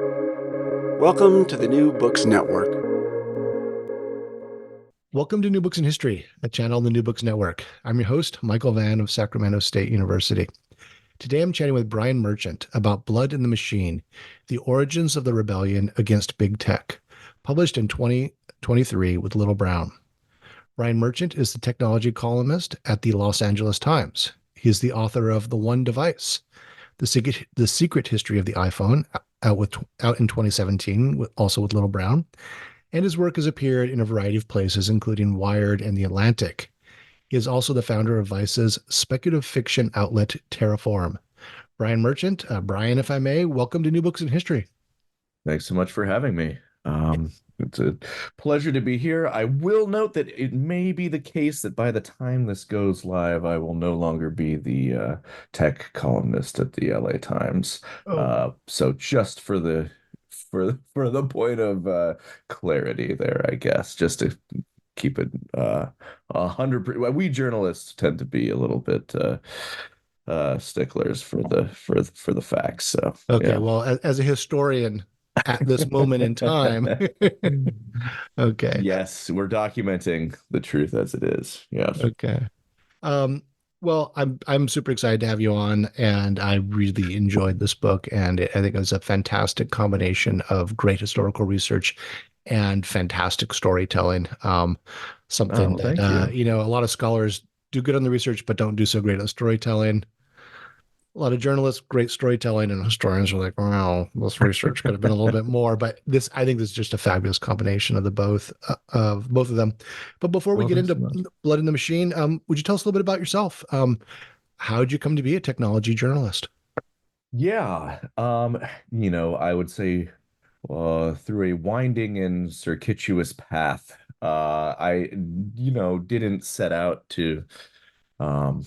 Welcome to the New Books Network. Welcome to New Books in History, a channel on the New Books Network. I'm your host, Michael Vann of Sacramento State University. Today I'm chatting with Brian Merchant about Blood in the Machine, the origins of the rebellion against big tech, published in 2023 with Little Brown. Brian Merchant is the technology columnist at the Los Angeles Times. He is the author of The One Device, the secret history of the iPhone, out in 2017, also with Little Brown, and his work has appeared in a variety of places, including Wired and The Atlantic. He is also the founder of Vice's speculative fiction outlet, Terraform. Brian Merchant, Brian, if I may, welcome to New Books in History. Thanks so much for having me. It's a pleasure to be here. I will note that it may be the case that by the time this goes live, I will no longer be the tech columnist at the LA Times. Oh, So just for the point of clarity there, I guess, just to keep it 100%. We journalists tend to be a little bit sticklers for the facts. So okay. yeah. Well, as a historian at this moment in time, okay, Yes, we're documenting the truth as it is. Yes. okay. Um, well, I'm super excited to have you on, and I really enjoyed this book, and I think it was a fantastic combination of great historical research and fantastic storytelling. Something Oh, that thank you. a lot of scholars do good on the research, but don't do so great at storytelling. A lot of journalists, great storytelling, and historians are like, "Wow, this research could have been a little bit more." But I think this is just a fabulous combination of both of them. But before we Well, get thanks into so much. Blood in the Machine, would you tell us a little bit about yourself? How did you come to be a technology journalist? Yeah. I would say through a winding and circuitous path. I didn't set out to um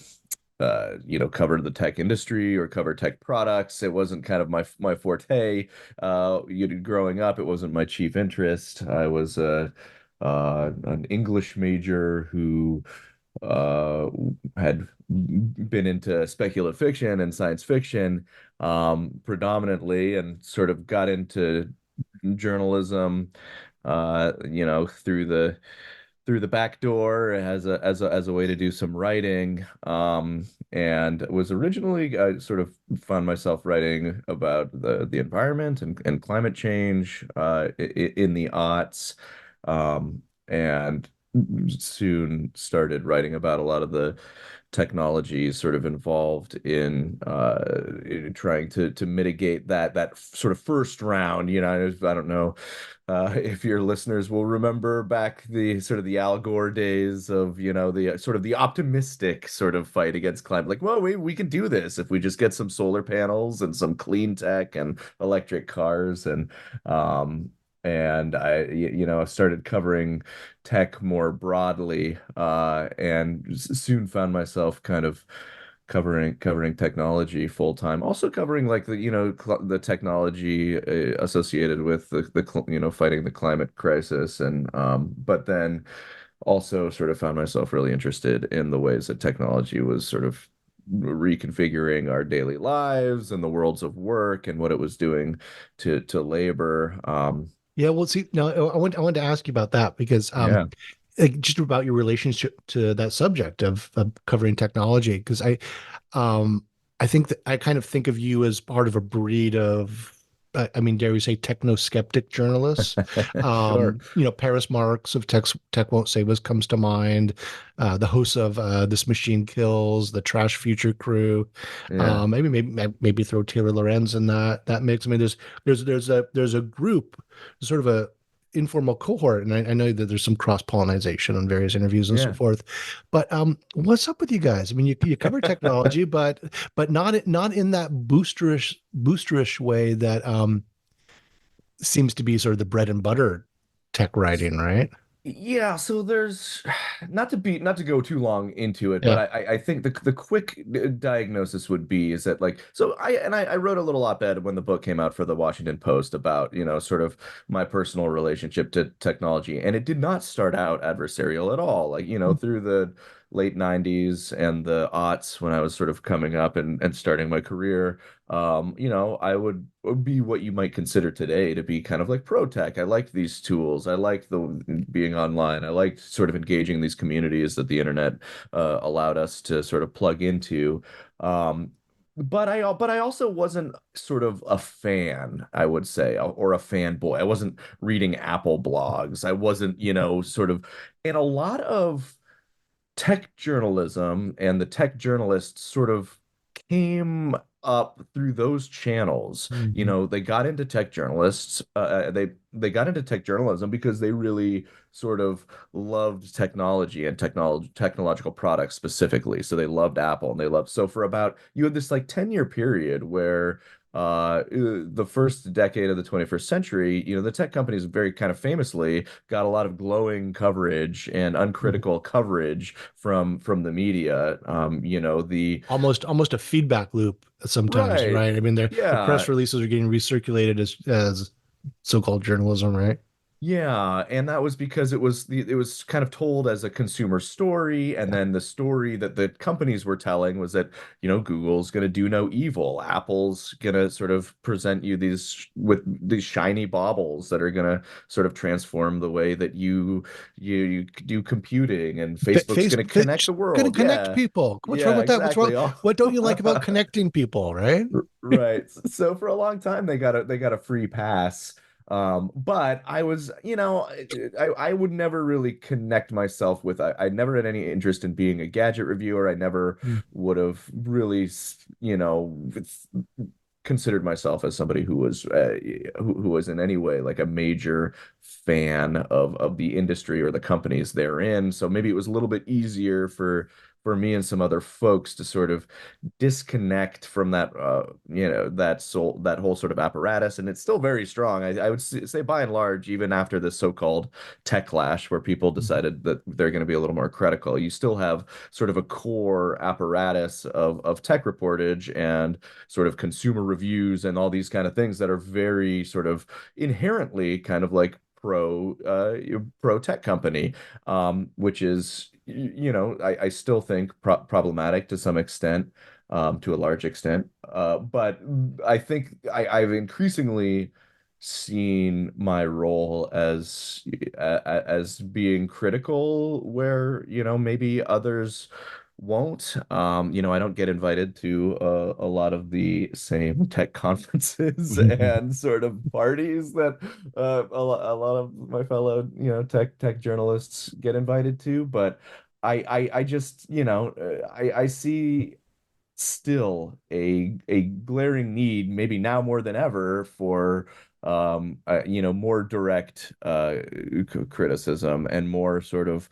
cover the tech industry or cover tech products. It wasn't kind of my forte. Growing up, it wasn't my chief interest. I was an English major who had been into speculative fiction and science fiction predominantly, and sort of got into journalism, through the back door as a way to do some writing. And was originally, I sort of found myself writing about the environment and climate change in the aughts, and soon started writing about a lot of the technologies sort of involved in trying to mitigate that sort of first round. I don't know if your listeners will remember back the sort of the Al Gore days of, the sort of the optimistic sort of fight against climate. Like, well, we can do this if we just get some solar panels and some clean tech and electric cars. And I started covering tech more broadly, and soon found myself kind of covering technology full time, also covering like the technology associated with the fighting the climate crisis, and but then also sort of found myself really interested in the ways that technology was sort of reconfiguring our daily lives and the worlds of work and what it was doing to labor. Yeah, well, see, now I want to ask you about that because Yeah. like just about your relationship to that subject of covering technology, because um, I think that I kind of think of you as part of a breed of, I mean, dare we say, techno-skeptic journalists. Sure. Paris Marx of Tech Won't Save Us comes to mind. The hosts of This Machine Kills, the Trash Future Crew. Yeah. Maybe throw Taylor Lorenz in that mix. I mean, there's a group, sort of a informal cohort, and I know that there's some cross pollination on various interviews and so Yeah. forth. But what's up with you guys? I mean, you cover technology, but not in that boosterish way that seems to be sort of the bread and butter tech writing, right? Yeah, so there's not to go too long into it, but Yeah. I think the quick diagnosis would be is that, like, so I wrote a little op-ed when the book came out for the Washington Post about, sort of my personal relationship to technology, and it did not start out adversarial at all. Like, through late 90s and the aughts when I was sort of coming up and starting my career, I would be what you might consider today to be kind of like pro tech. I liked these tools. I liked the being online. I liked sort of engaging these communities that the internet allowed us to sort of plug into. Um, but I also wasn't sort of a fan, I would say, or a fanboy. I wasn't reading Apple blogs. I wasn't, sort of, and a lot of tech journalism and the tech journalists sort of came up through those channels. Mhm. They got into tech journalists. They got into tech journalism because they really sort of loved technology and technological products specifically. So they loved Apple and they loved. So for about you had this like 10-year period where the first decade of the 21st century, the tech companies very kind of famously got a lot of glowing coverage and uncritical coverage from the media. The Almost a feedback loop sometimes, right, right? I mean, the yeah, press releases are getting recirculated as so-called journalism, right? yeah, and that was because it was kind of told as a consumer story, and then the story that the companies were telling was that, Google's going to do no evil. Apple's going to sort of present you these shiny baubles that are going to sort of transform the way that you do computing, and Facebook's going to connect Just the gonna world. connect Yeah. people. What's wrong Yeah, with that? What's wrong? exactly. What don't you like about connecting people, right? Right. So for a long time they got a free pass. But I was, I would never really connect myself with I never had any interest in being a gadget reviewer. I never Mm. would have really, considered myself as somebody who was in any way like a major fan of the industry or the companies they're in. So maybe it was a little bit easier for me and some other folks to sort of disconnect from that whole sort of apparatus, and it's still very strong. I would say by and large, even after this so-called tech clash where people decided that they're going to be a little more critical, you still have sort of a core apparatus of tech reportage and sort of consumer reviews and all these kind of things that are very sort of inherently kind of like pro tech company, which is I still think problematic to some extent, to a large extent. But I think I've increasingly seen my role as being critical where, maybe others won't. I don't get invited to a lot of the same tech conferences and sort of parties that a lot of my fellow, tech journalists get invited to, but I just, I see still a glaring need, maybe now more than ever, for more direct criticism and more sort of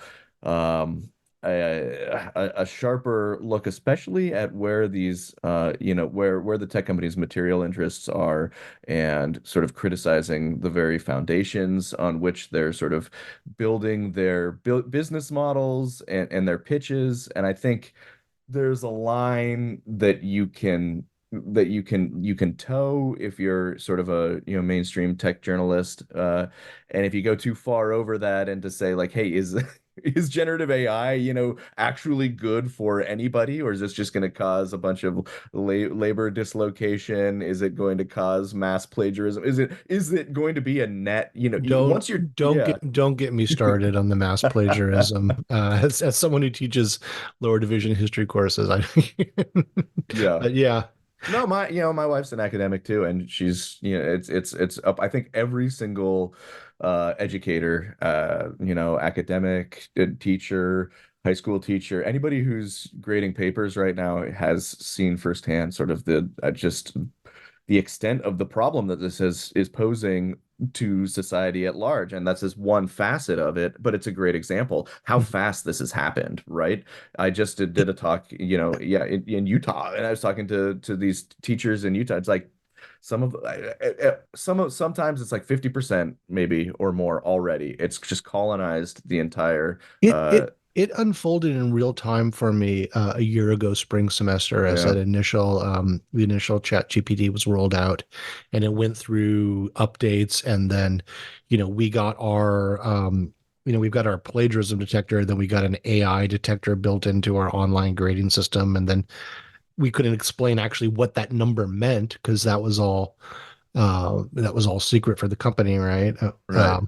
a sharper look, especially at where these where the tech companies' material interests are, and sort of criticizing the very foundations on which they're sort of building their business models and their pitches. And I think there's a line that you can toe if you're sort of a mainstream tech journalist, and if you go too far over that and to say like, hey, is is generative AI actually good for anybody, or is this just going to cause a bunch of labor dislocation? Is it going to cause mass plagiarism? Is it going to be a net, Don't once you're, don't yeah. don't get me started on the mass plagiarism. As someone who teaches lower division history courses, Yeah. but yeah. No, my wife's an academic too, and she's, it's up. I think every single educator, academic, teacher, high school teacher, anybody who's grading papers right now has seen firsthand sort of just the extent of the problem that this is posing to society at large. And that's just one facet of it, but it's a great example how fast this has happened, right? I just did a talk, yeah, in Utah, and I was talking to these teachers in Utah. It's like sometimes it's like 50% maybe or more already. It's just colonized the entire It it it unfolded in real time for me a year ago, spring semester, as yeah. that initial the initial Chat GPT was rolled out, and it went through updates, and then we got our we've got our plagiarism detector, then we got an AI detector built into our online grading system, and then we couldn't explain actually what that number meant because that was all secret for the company, right? Right.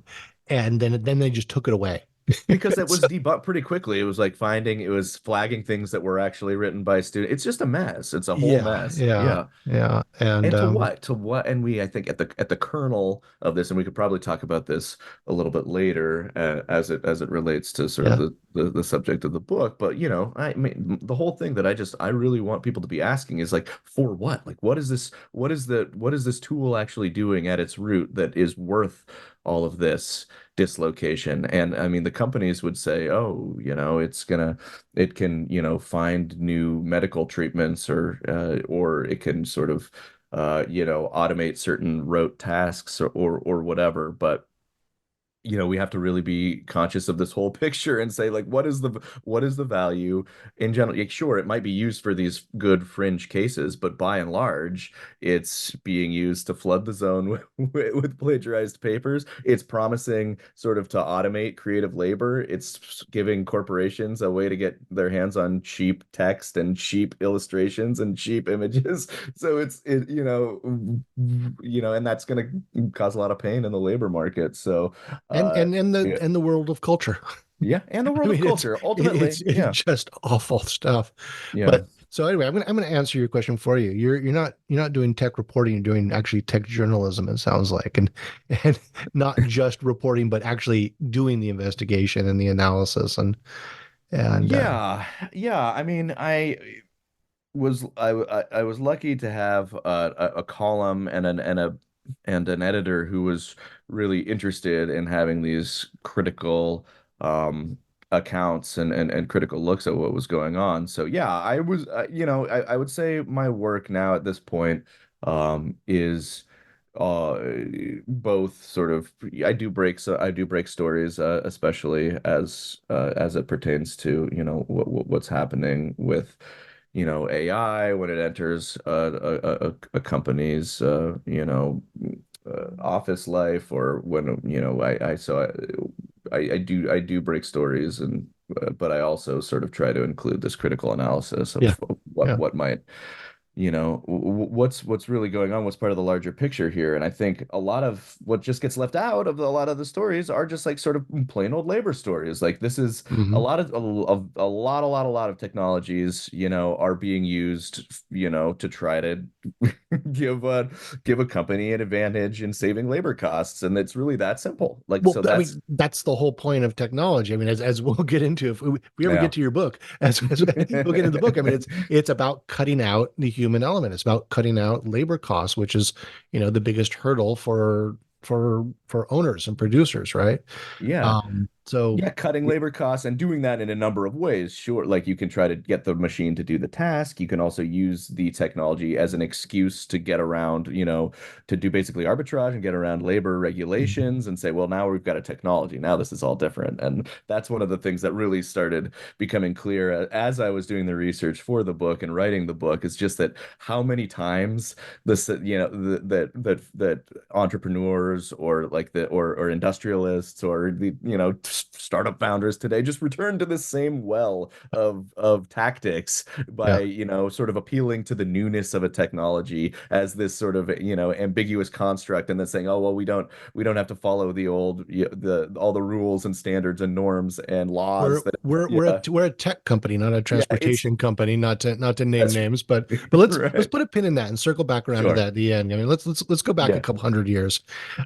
And then they just took it away. Because it was So debunked pretty quickly. It was like it was flagging things that were actually written by students. It's just a mess. It's a whole yeah, mess. yeah, Yeah. yeah, and And to what? To what? And we, I think, at the kernel of this, and we could probably talk about this a little bit later, as it relates to sort of yeah. the subject of the book. But I mean, the whole thing that I really want people to be asking is like, for what? Like, what is this? What is this tool actually doing at its root that is worth all of this dislocation? And I mean, the companies would say, oh, it can, find new medical treatments, or it can sort of automate certain rote tasks, or whatever. But we have to really be conscious of this whole picture and say, like, what is the value in general? Like, sure, it might be used for these good fringe cases, but by and large, it's being used to flood the zone with plagiarized papers. It's promising sort of to automate creative labor. It's giving corporations a way to get their hands on cheap text and cheap illustrations and cheap images. So and that's going to cause a lot of pain in the labor market. So and uh, yeah, and the world of culture. yeah, and the I world of mean, culture. Ultimately, it's yeah, just awful stuff. yeah, But so anyway, I'm gonna answer your question for you. You're not doing tech reporting. You're doing actually tech journalism. It sounds like, and not just reporting, but actually doing the investigation and the analysis and yeah, yeah. I mean, I was lucky to have a column and an editor who was really interested in having these critical um, accounts and critical looks at what was going on. So yeah, I would say my work now at this point is uh both sort of I do break stories, especially as it pertains to what's happening with AI when it enters a company's office life, or when I do break stories, and but I also sort of try to include this critical analysis yeah, of yeah. what might what's really going on, what's part of the larger picture here. And I think a lot of what just gets left out of a lot of the stories are just like sort of plain old labor stories. Like, this is Hmm. a lot of technologies are being used to try to give a give a company an advantage in saving labor costs, and it's really that simple. Like, Well, so I that's mean, that's the whole point of technology. I mean, as we'll get into, if we ever yeah. get to your book, as we'll get into the book. I mean, it's about cutting out the human element. It's about cutting out labor costs, which is, the biggest hurdle for owners and producers, right? Yeah. So Yeah, cutting labor costs and doing that in a number of ways. Sure, like you can try to get the machine to do the task. You can also use the technology as an excuse to get around, to do basically arbitrage and get around labor regulations and say, well, now we've got a technology. Now this is all different. And that's one of the things that really started becoming clear as I was doing the research for the book and writing the book, is just that how many times this, that entrepreneurs, or like or industrialists, or the startup founders today just return to the same well of tactics by yeah. sort of appealing to the newness of a technology as this sort of ambiguous construct, and then saying, oh well, we don't have to follow the old the all the rules and standards and norms and laws We're that we're we're a yeah we're a tech company, not a yeah it's transportation company. Not to name that's names, but let's right, put a pin in that and circle back around to sure, that at the end. I mean, let's go back a yeah, couple hundred years.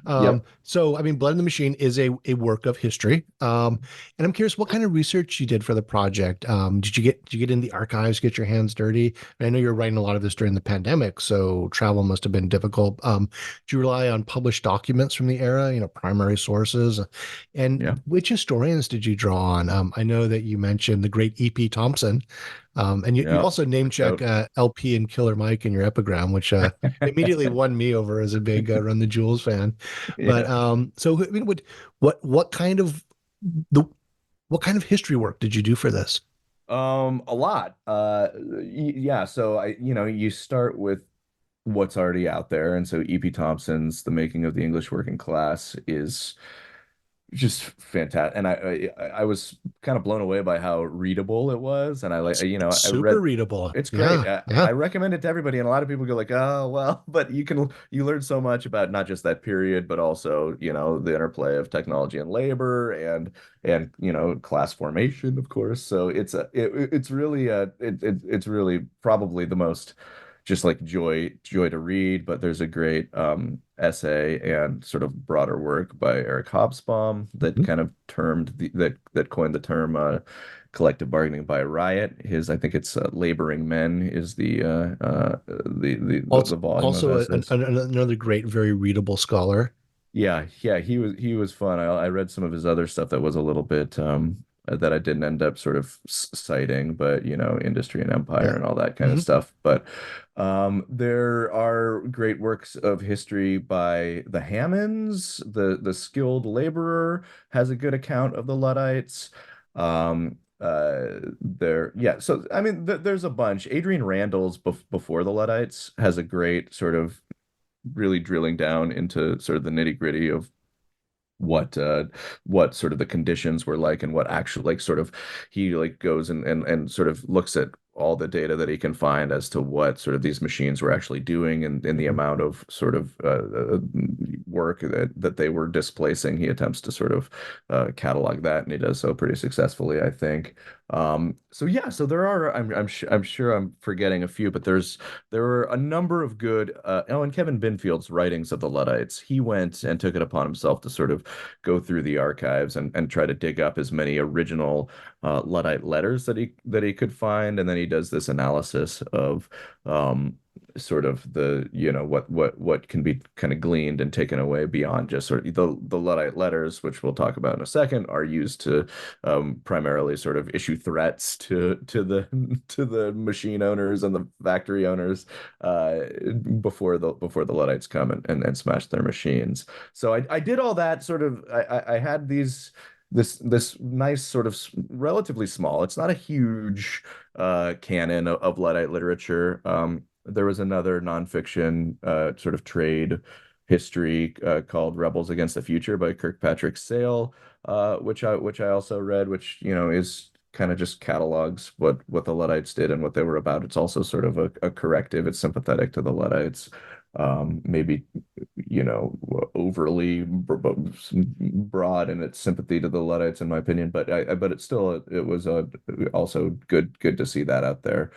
yep. So I mean, Blood in the Machine is a work of history. And I'm curious what kind of research you did for the project. Did you get in the archives, get your hands dirty? And I know you're writing a lot of this during the pandemic, so travel must have been difficult. Did you rely on published documents from the era, primary sources? Yeah. And which historians did you draw on? I know that you mentioned the great E.P. Thompson, and you Yeah, also name check out. LP and Killer Mike in your epigram, which immediately won me over as a big Run the Jewels fan. But Yeah. so I mean, what kind of the what kind of history work did you do for this? A lot. Yeah. So you start with what's already out there, and so E.P. Thompson's The Making of the English Working Class is just fantastic. And I was kind of blown away by how readable it was. And I like, It's I super read, readable. it's great. Yeah, yeah. I recommend it to everybody. And a lot of people go like, oh, well, but you learn so much about not just that period, but also, the interplay of technology and labor and, class formation, of course. So it's really, it's really probably the most just like joy to read. But there's a great essay and sort of broader work by Eric Hobsbawm that Mhm. kind of termed that coined the term collective bargaining by riot. I think it's Laboring Men is Also, the volume of also essays. another great, very readable scholar. Yeah, he was fun. I read some of his other stuff that was a little bit that I didn't end up sort of citing, but Industry and Empire Yeah. and all that kind of Hmm. stuff. But there are great works of history by the Hammonds. The Skilled Laborer has a good account of the Luddites. Yeah, so I mean there's a bunch. Adrian Randall's Before the Luddites has a great sort of really drilling down into sort of the nitty-gritty of what what sort of the conditions were like and what actually like sort of he like goes and sort of looks at all the data that he can find as to what sort of these machines were actually doing and in the Hmm. amount of sort of work that they were displacing. He attempts to sort of catalog that, and he does so pretty successfully, I think. So yeah, so there are. I'm sure I'm forgetting a few, but there were a number of good. Oh, and Kevin Binfield's writings of the Luddites. He went and took it upon himself to sort of go through the archives and try to dig up as many original Luddite letters that he could find, and then he does this analysis of sort of the what can be kind of gleaned and taken away beyond just sort of the Luddite letters, which we'll talk about in a second, are used to primarily sort of issue threats to the to the machine owners and the factory owners before the Luddites come and smash their machines. So I did all that sort of. I had this nice sort of relatively small. It's not a huge canon of Luddite literature. There was another nonfiction sort of trade history called Rebels Against the Future by Kirkpatrick Sale, which I also read, which is kind of just catalogs what the Luddites did and what they were about. It's also sort of a corrective. It's sympathetic to the Luddites. Maybe overly broad in its sympathy to the Luddites, in my opinion. But it's still it was also good to see that out there.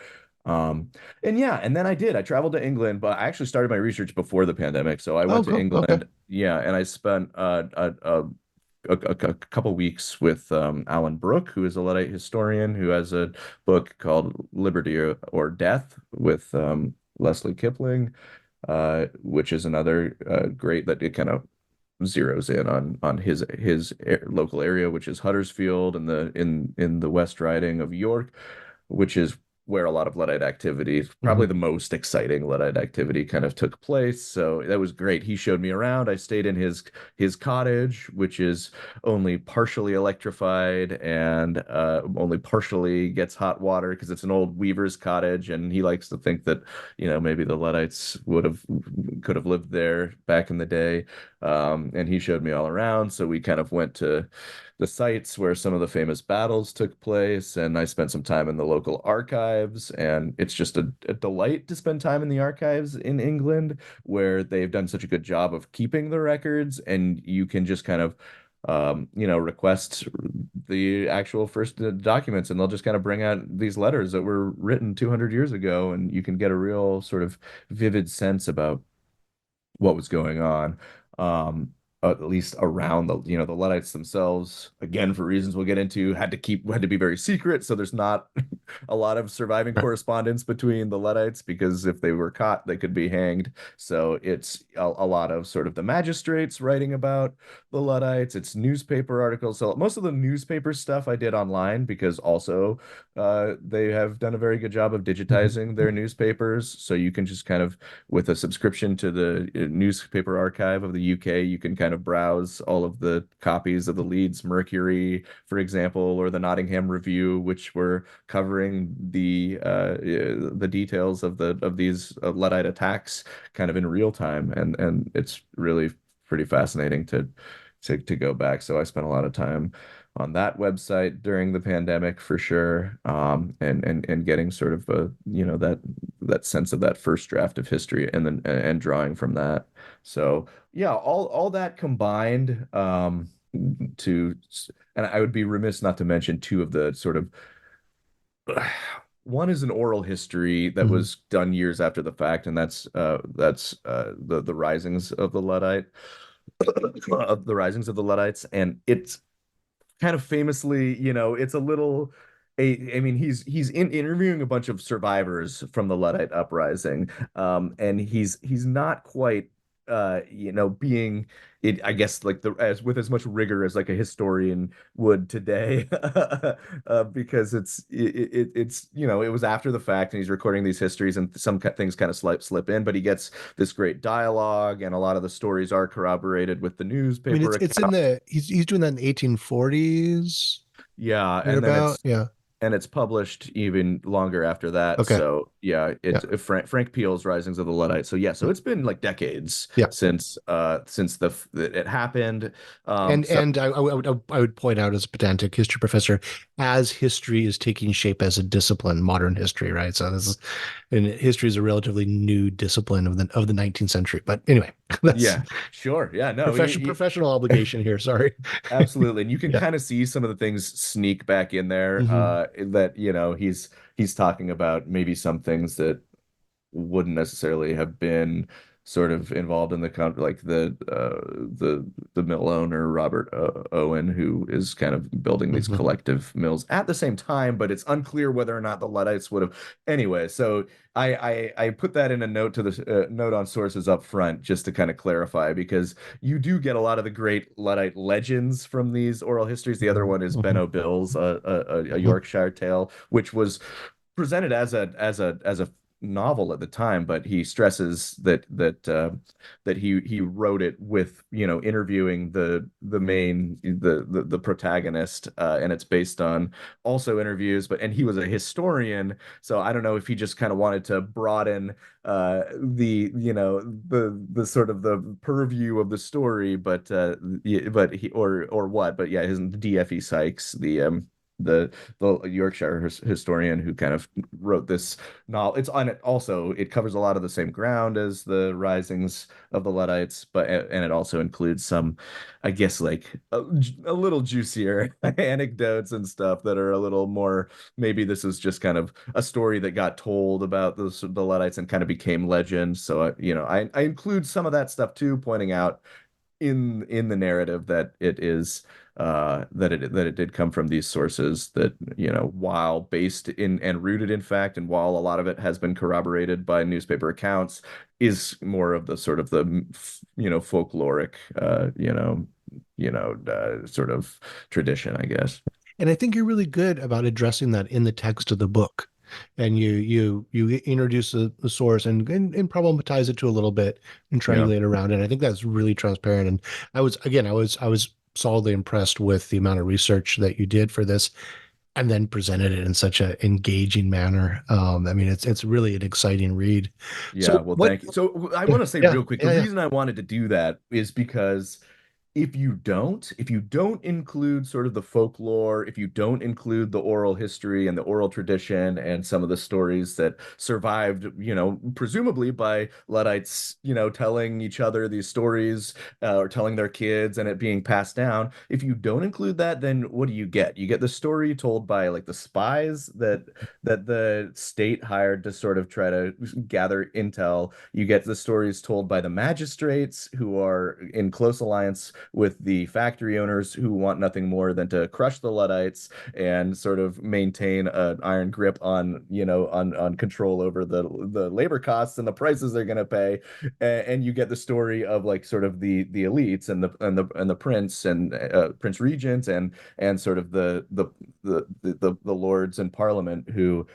And yeah, and then I traveled to England, but I actually started my research before the pandemic. So I Oh, went to cool. Okay. England, yeah, and I spent a couple weeks with Alan Brooke, who is a Luddite historian, who has a book called Liberty or Death with Leslie Kipling, which is another great that it kind of zeroes in on his local area, which is Huddersfield in the West Riding of York, which is where a lot of Luddite activity, probably Hmm. the most exciting Luddite activity, kind of took place. So that was great. He showed me around. I stayed in his cottage, which is only partially electrified and only partially gets hot water because it's an old weaver's cottage, and he likes to think that maybe the Luddites could have lived there back in the day. And he showed me all around. So we kind of went to the sites where some of the famous battles took place, and I spent some time in the local archives. And it's just a delight to spend time in the archives in England, where they've done such a good job of keeping the records, and you can just kind of request the actual first documents, and they'll just kind of bring out these letters that were written 200 years ago, and you can get a real sort of vivid sense about what was going on. At least around the Luddites themselves, again, for reasons we'll get into, had to be very secret. So there's not a lot of surviving Right. correspondence between the Luddites, because if they were caught, they could be hanged. So it's a lot of sort of the magistrates writing about the Luddites. It's newspaper articles. So most of the newspaper stuff I did online, because also they have done a very good job of digitizing their Mhm. newspapers. So you can just kind of, with a subscription to the newspaper archive of the UK, you can kind of browse all of the copies of the Leeds Mercury, for example, or the Nottingham Review, which were covering the details of these Luddite attacks kind of in real time, and it's really pretty fascinating to to go back. So I spent a lot of time on that website during the pandemic for sure, and getting sort of a, that sense of that first draft of history, and then and drawing from that. So yeah, all that combined, to and I would be remiss not to mention two of the sort of one is an oral history that Mhm. was done years after the fact, and that's the risings of the Luddite of the risings of the Luddites, and it's kind of famously, it's a little. I mean, he's interviewing a bunch of survivors from the Luddite uprising, and he's not quite, being it. I guess like the as with as much rigor as like a historian would today, because it's it was after the fact, and he's recording these histories, and some things kind of slip in, but he gets this great dialogue, and a lot of the stories are corroborated with the I mean, newspaper it's in account. the he's doing that in the 1840s, Yeah, and then thereabout. Yeah. it's published even longer after that. Okay. So yeah, Yeah. it's Frank Peele's Risings of the Luddites. So yeah, so Yeah. it's been like decades Yeah. since it happened. And So I would point out as a pedantic history professor, as history is taking shape as a discipline, modern history, right? So this is, and history is a relatively new discipline of the 19th century. But anyway, that's yeah, sure. Yeah, no, you, professional obligation here. Sorry. absolutely. And you can Yeah. kind of see some of the things sneak back in there, Hmm. that he's talking about maybe some things that wouldn't necessarily have been sort of involved in the like the mill owner Robert Owen, who is kind of building these Hmm. collective mills at the same time, but it's unclear whether or not the Luddites would have. Anyway, so I put that in a note to the note on sources up front just to kind of clarify, because you do get a lot of the great Luddite legends from these oral histories. The other one is Ben Hmm. O'Bill's a Hmm. Yorkshire tale, which was presented as a novel at the time, but he stresses that he wrote it with, interviewing the main the protagonist, and it's based on also interviews, but and he was a historian, so I don't know if he just kind of wanted to broaden the the sort of the purview of the story, but but he or what, but yeah, his DFE Sykes, the Yorkshire historian who kind of wrote this novel. It's on it also. It covers a lot of the same ground as the Risings of the Luddites, but and it also includes some, I guess, like a little juicier anecdotes and stuff that are a little more. Maybe this is just kind of a story that got told about the Luddites and kind of became legend. So I include some of that stuff too, pointing out in the narrative that it is that it did come from these sources, that while based in and rooted in fact, and while a lot of it has been corroborated by newspaper accounts, is more of the sort of the folkloric sort of tradition, I guess. And I think you're really good about addressing that in the text of the book. And you introduce the source and problematize it to a little bit and Yeah. triangulate around it. I think that's really transparent. And I was solidly impressed with the amount of research that you did for this, and then presented it in such an engaging manner. I mean, it's really an exciting read. Yeah, So well, what? thank you. So I Yeah, want to say yeah, real quick, the yeah, yeah. reason I wanted to do that is because if you don't include sort of the folklore, if you don't include the oral history and the oral tradition and some of the stories that survived, presumably by Luddites, telling each other these stories, or telling their kids, and it being passed down. If you don't include that, then what do you get? You get the story told by like the spies that the state hired to sort of try to gather intel. You get the stories told by the magistrates, who are in close alliance with the factory owners, who want nothing more than to crush the Luddites and sort of maintain an iron grip on, on control over the labor costs and the prices they're going to pay. And you get the story of like sort of the elites and the prince and prince regent and sort of the lords in parliament, who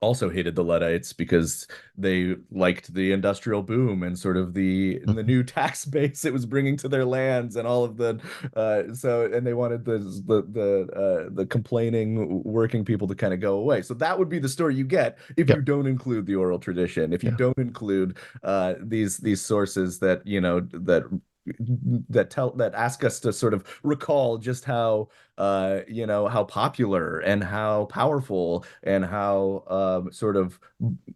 also hated the Luddites because they liked the industrial boom and sort of the Mhm. new tax base it was bringing to their lands, and all of the and they wanted the complaining working people to kind of go away. So that would be the story you get if Yeah, you don't include the oral tradition, if you yeah. don't include these sources that that that ask us to sort of recall just how how popular and how powerful and how sort of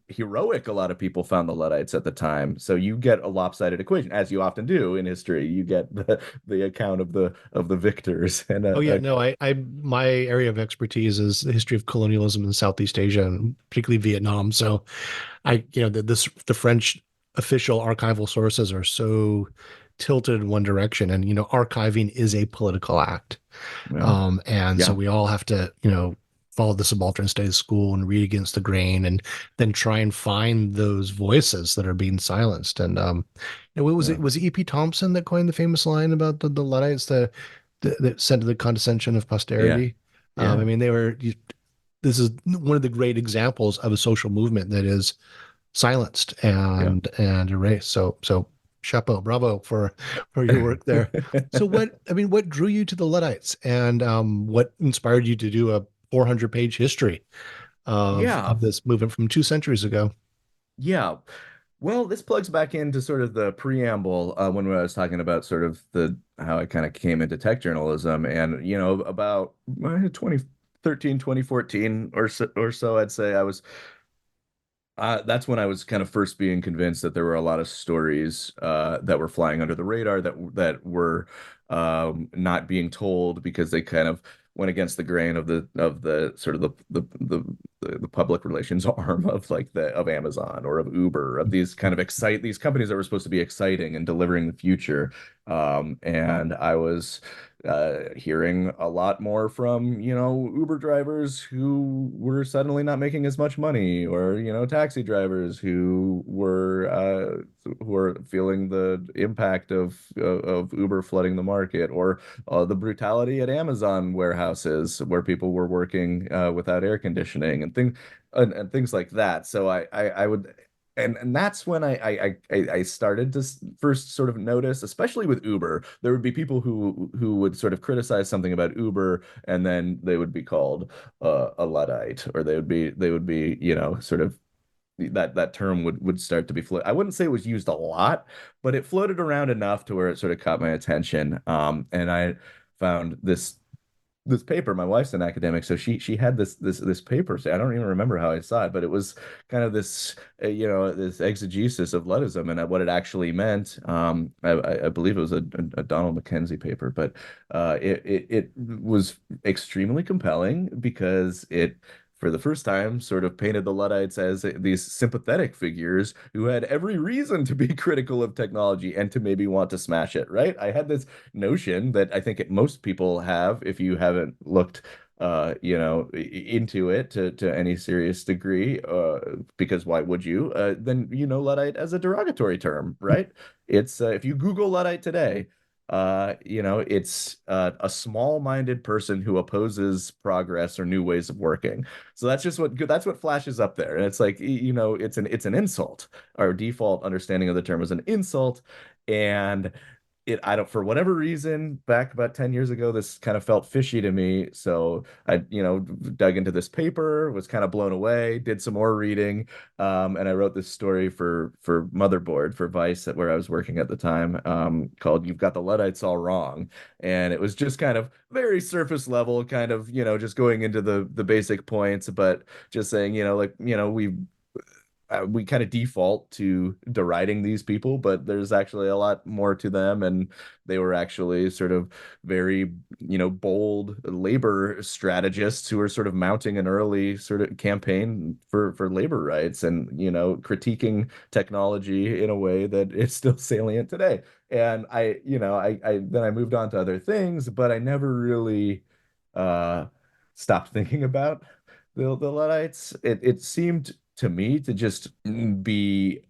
heroic a lot of people found the Luddites at the time. So you get a lopsided equation, as you often do in history. You get the account of the victors and Oh yeah, no, my area of expertise is the history of colonialism in Southeast Asia and particularly Vietnam. So the French official archival sources are so tilted in one direction, and archiving is a political act. yeah, And so yeah, we all have to, follow the subaltern status school and read against the grain and then try and find those voices that are being silenced. And what was yeah, it? Was it E.P. Thompson that coined the famous line about the Luddites, that said to the condescension of yeah, posterity? I yeah, mean, this is one of the great examples of a social movement that is silenced yeah. and erased. So chapeau, bravo for your work there. So what drew you to the Luddites, and what inspired you to do a 400-page history of Yeah, this movement from 2 centuries ago? yeah. Well, this plugs back into sort of the preamble when I was talking about sort of the how I kind of came into tech journalism, and about 2013, 2014 or so, I'd say I was that's when I was kind of first being convinced that there were a lot of stories that were flying under the radar that were not being told because they kind of went against the grain of the sort of the public relations arm of like the of Amazon or of Uber, of these companies that were supposed to be exciting and delivering the future. And I was hearing a lot more from, Uber drivers who were suddenly not making as much money, or, taxi drivers who were feeling the impact of Uber flooding the market, or the brutality at Amazon warehouses where people were working without air conditioning and things like that. So I would and that's when I started to first sort of notice, especially with Uber, there would be people who would sort of criticize something about Uber, and then they would be called a Luddite, or they would be sort of that term would start to be floated. I wouldn't say it was used a lot, but it floated around enough to where it sort of caught my attention. And I found this paper. My wife's an academic, so she had this paper. So I don't even remember how I saw it, but it was kind of this this exegesis of Luddism and what it actually meant. I believe it was a Donald Mackenzie paper, but it was extremely compelling because it, for the first time, sort of painted the Luddites as these sympathetic figures who had every reason to be critical of technology and to maybe want to smash it, right? I had this notion that I think most people have, if you haven't looked into it to any serious degree, because why would you? Then Luddite as a derogatory term, right? It's if you Google Luddite today, it's a small-minded person who opposes progress or new ways of working. So that's what flashes up there, and it's like it's an insult. Our default understanding of the term is an insult, and I don't, for whatever reason, back about 10 years ago, this kind of felt fishy to me. So I, dug into this paper, was kind of blown away, did some more reading, and I wrote this story for Motherboard, for Vice, where I was working at the time, called "You've Got the Luddites All Wrong," and it was just kind of very surface level, kind of just going into the basic points, but just saying, we kind of default to deriding these people, but there's actually a lot more to them, and they were actually sort of very, bold labor strategists who were sort of mounting an early sort of campaign for labor rights, and critiquing technology in a way that is still salient today. And I then I moved on to other things, but I never really uh stopped thinking about the Luddites. It seemed to me to just be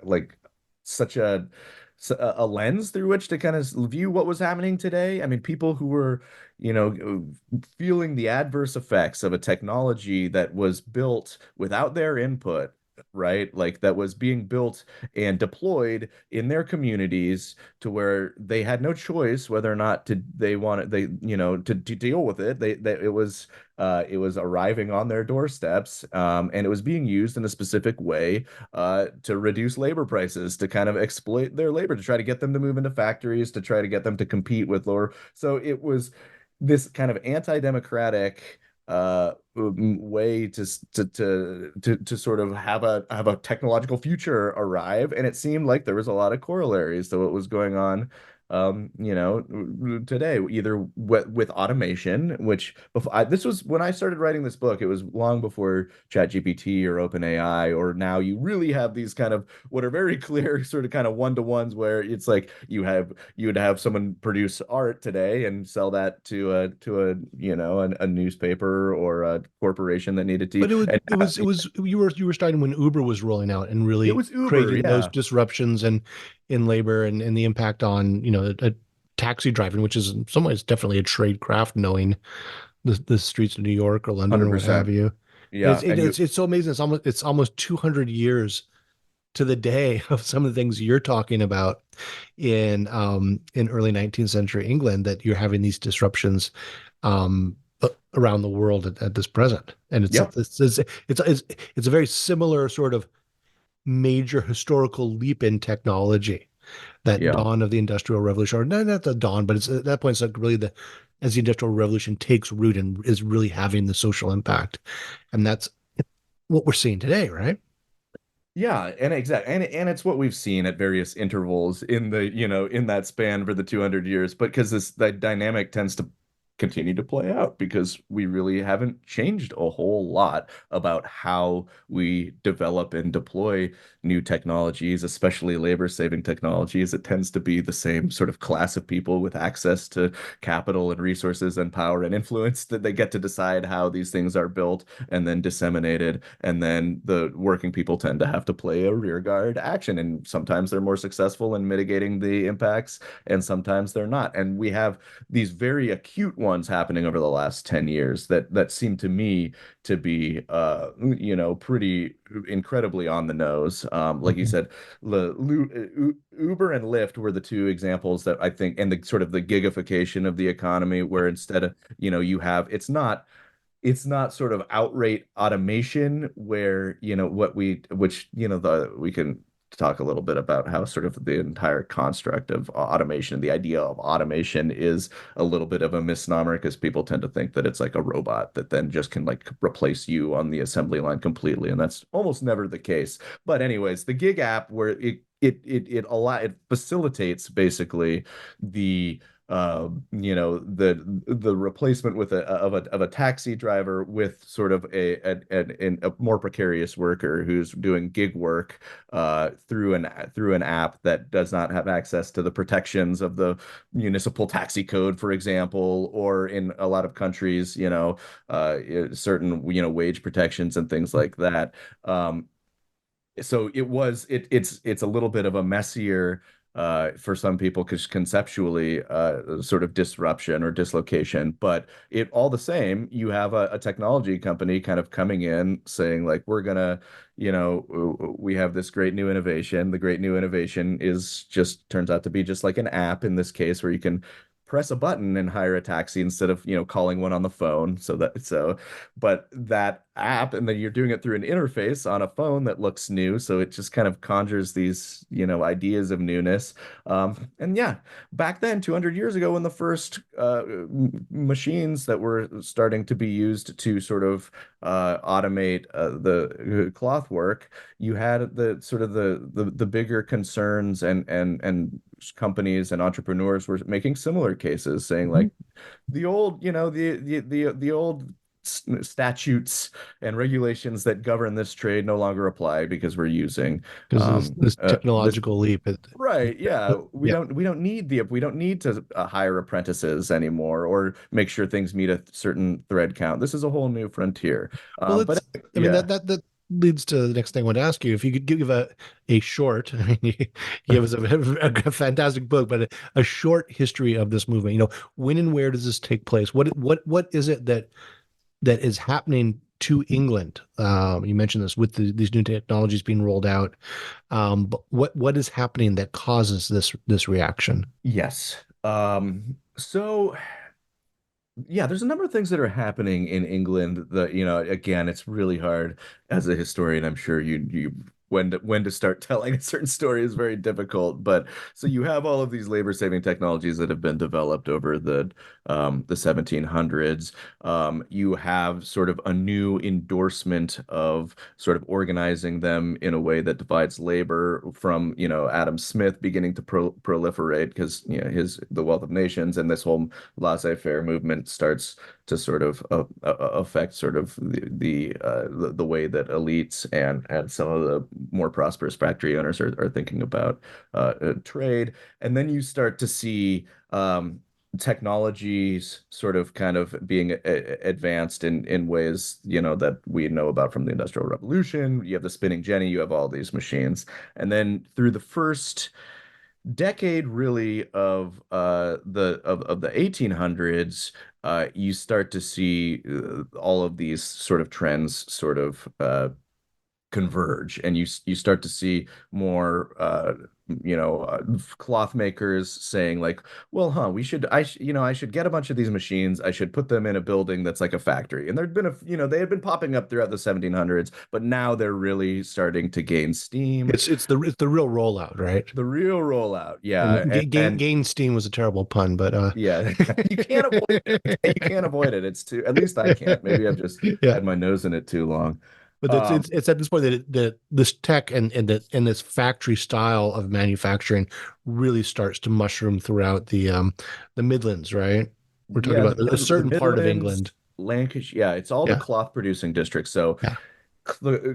like such a lens through which to kind of view what was happening today. I mean, people who were, feeling the adverse effects of a technology that was built without their input, right? Like that was being built and deployed in their communities to where they had no choice whether or not to they wanted they to deal with it. It was arriving on their doorsteps, and it was being used in a specific way to reduce labor prices, to kind of exploit their labor, to try to get them to move into factories, to try to get them to compete with lower. So it was this kind of anti-democratic way to sort of have a technological future arrive, and it seemed like there was a lot of corollaries to what was going on today, either with automation, which this was when I started writing this book, it was long before ChatGPT or OpenAI, or now you really have these kind of what are very clear sort of kind of one-to-ones where it's like you would have someone produce art today and sell that to a newspaper or a corporation that needed to. But And it was you were starting when Uber was rolling out and it really was Uber, creating those yeah. disruptions and in labor and the impact on, a taxi driving, which is in some ways definitely a trade craft, knowing the streets of New York or London or what have 100%. you. Yeah. And It's so amazing. It's almost 200 years to the day of some of the things you're talking about in early 19th century England, that you're having these disruptions around the world at this present. And yep. it's a very similar sort of major historical leap in technology, that Yeah. dawn of the Industrial Revolution, or not the dawn, but it's at that point, it's like really as the Industrial Revolution takes root and is really having the social impact. And that's what we're seeing today, right? Yeah, and it's what we've seen at various intervals in in that span for the 200 years, but because this that dynamic tends to continue to play out because we really haven't changed a whole lot about how we develop and deploy new technologies, especially labor-saving technologies. It tends to be the same sort of class of people with access to capital and resources and power and influence that they get to decide how these things are built and then disseminated. And then the working people tend to have to play a rearguard action. And sometimes they're more successful in mitigating the impacts, and sometimes they're not. And we have these very acute ones happening over the last 10 years that seem to me to be pretty incredibly on the nose. Like you Mhm. said, Uber and Lyft were the two examples that I think, and the sort of the gigification of the economy, where instead of, you have, it's not sort of outright automation where, we can talk a little bit about how sort of the entire construct of automation, the idea of automation is a little bit of a misnomer, because people tend to think that it's like a robot that then just can like replace you on the assembly line completely. And that's almost never the case. But anyways, the gig app, where it facilitates basically the the replacement with a taxi driver with sort of a more precarious worker who's doing gig work through an app that does not have access to the protections of the municipal taxi code, for example, or in a lot of countries, certain wage protections and things like that. So it's a little bit of a messier for some people, because conceptually sort of disruption or dislocation, but it all the same, you have a technology company kind of coming in saying like, we're gonna, we have this great new innovation. The great new innovation is just turns out to be just like an app in this case, where you can press a button and hire a taxi instead of calling one on the phone. But that app, and then you're doing it through an interface on a phone that looks new, so it just kind of conjures these ideas of newness. And yeah, back then, 200 years ago, when the first machines that were starting to be used to sort of automate the cloth work, you had the sort of the bigger concerns, and companies and entrepreneurs were making similar cases, saying Mhm. like, the old, the old statutes and regulations that govern this trade no longer apply, because we're using Because of this this. technological leap. Right, yeah. Yeah. We don't need to hire apprentices anymore, or make sure things meet a certain thread count. This is a whole new frontier. Well, But I mean, yeah. that leads to the next thing I want to ask you. If you could give a short, I mean, you gave us a fantastic book, but a short history of this movement. When and where does this take place? What is it that is happening to England. You mentioned this with these new technologies being rolled out. But what is happening that causes this reaction? Yes. So yeah, there's a number of things that are happening in England that, again, it's really hard as a historian. I'm sure you when to start telling a certain story is very difficult. But so you have all of these labor saving technologies that have been developed over the 1700s. You have sort of a new endorsement of sort of organizing them in a way that divides labor from, Adam Smith beginning to proliferate because, his The Wealth of Nations and this whole laissez-faire movement starts to sort of affect sort of the way that elites and some of the more prosperous factory owners are thinking about trade. And then you start to see technologies sort of kind of being advanced in ways, that we know about from the Industrial Revolution. You have the spinning jenny, you have all these machines. And then through the first decade really of the 1800s, you start to see all of these sort of trends sort of converge, and you start to see more cloth makers saying like, well, I should get a bunch of these machines, I should put them in a building that's like a factory. And there'd been they had been popping up throughout the 1700s, but now they're really starting to gain steam. It's the real rollout, right? The real rollout, yeah. And And gain steam was a terrible pun, but yeah, you can't avoid it. You can't avoid it. It's too, at least I can't. Maybe I've just yeah. had my nose in it too long. But Um, it's at this point that this tech and this factory style of manufacturing really starts to mushroom throughout the Midlands, right? We're talking yeah, about a The certain part of Midlands, England. Lancashire, yeah, it's all the Yeah, cloth producing districts. So yeah.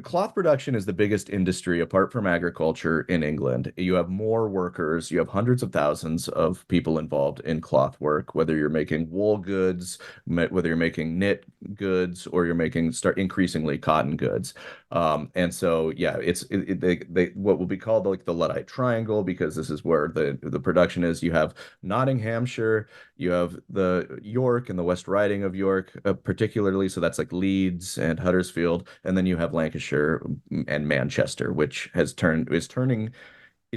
cloth production is the biggest industry apart from agriculture in England. You have more workers, you have hundreds of thousands of people involved in cloth work, whether you're making wool goods, whether you're making knit goods, or you're making start increasingly cotton goods. And so, yeah, they what will be called like the Luddite Triangle because this is where the production is. You have Nottinghamshire, you have the York and the West Riding of York, particularly. So that's like Leeds and Huddersfield, and then you have Lancashire and Manchester, which is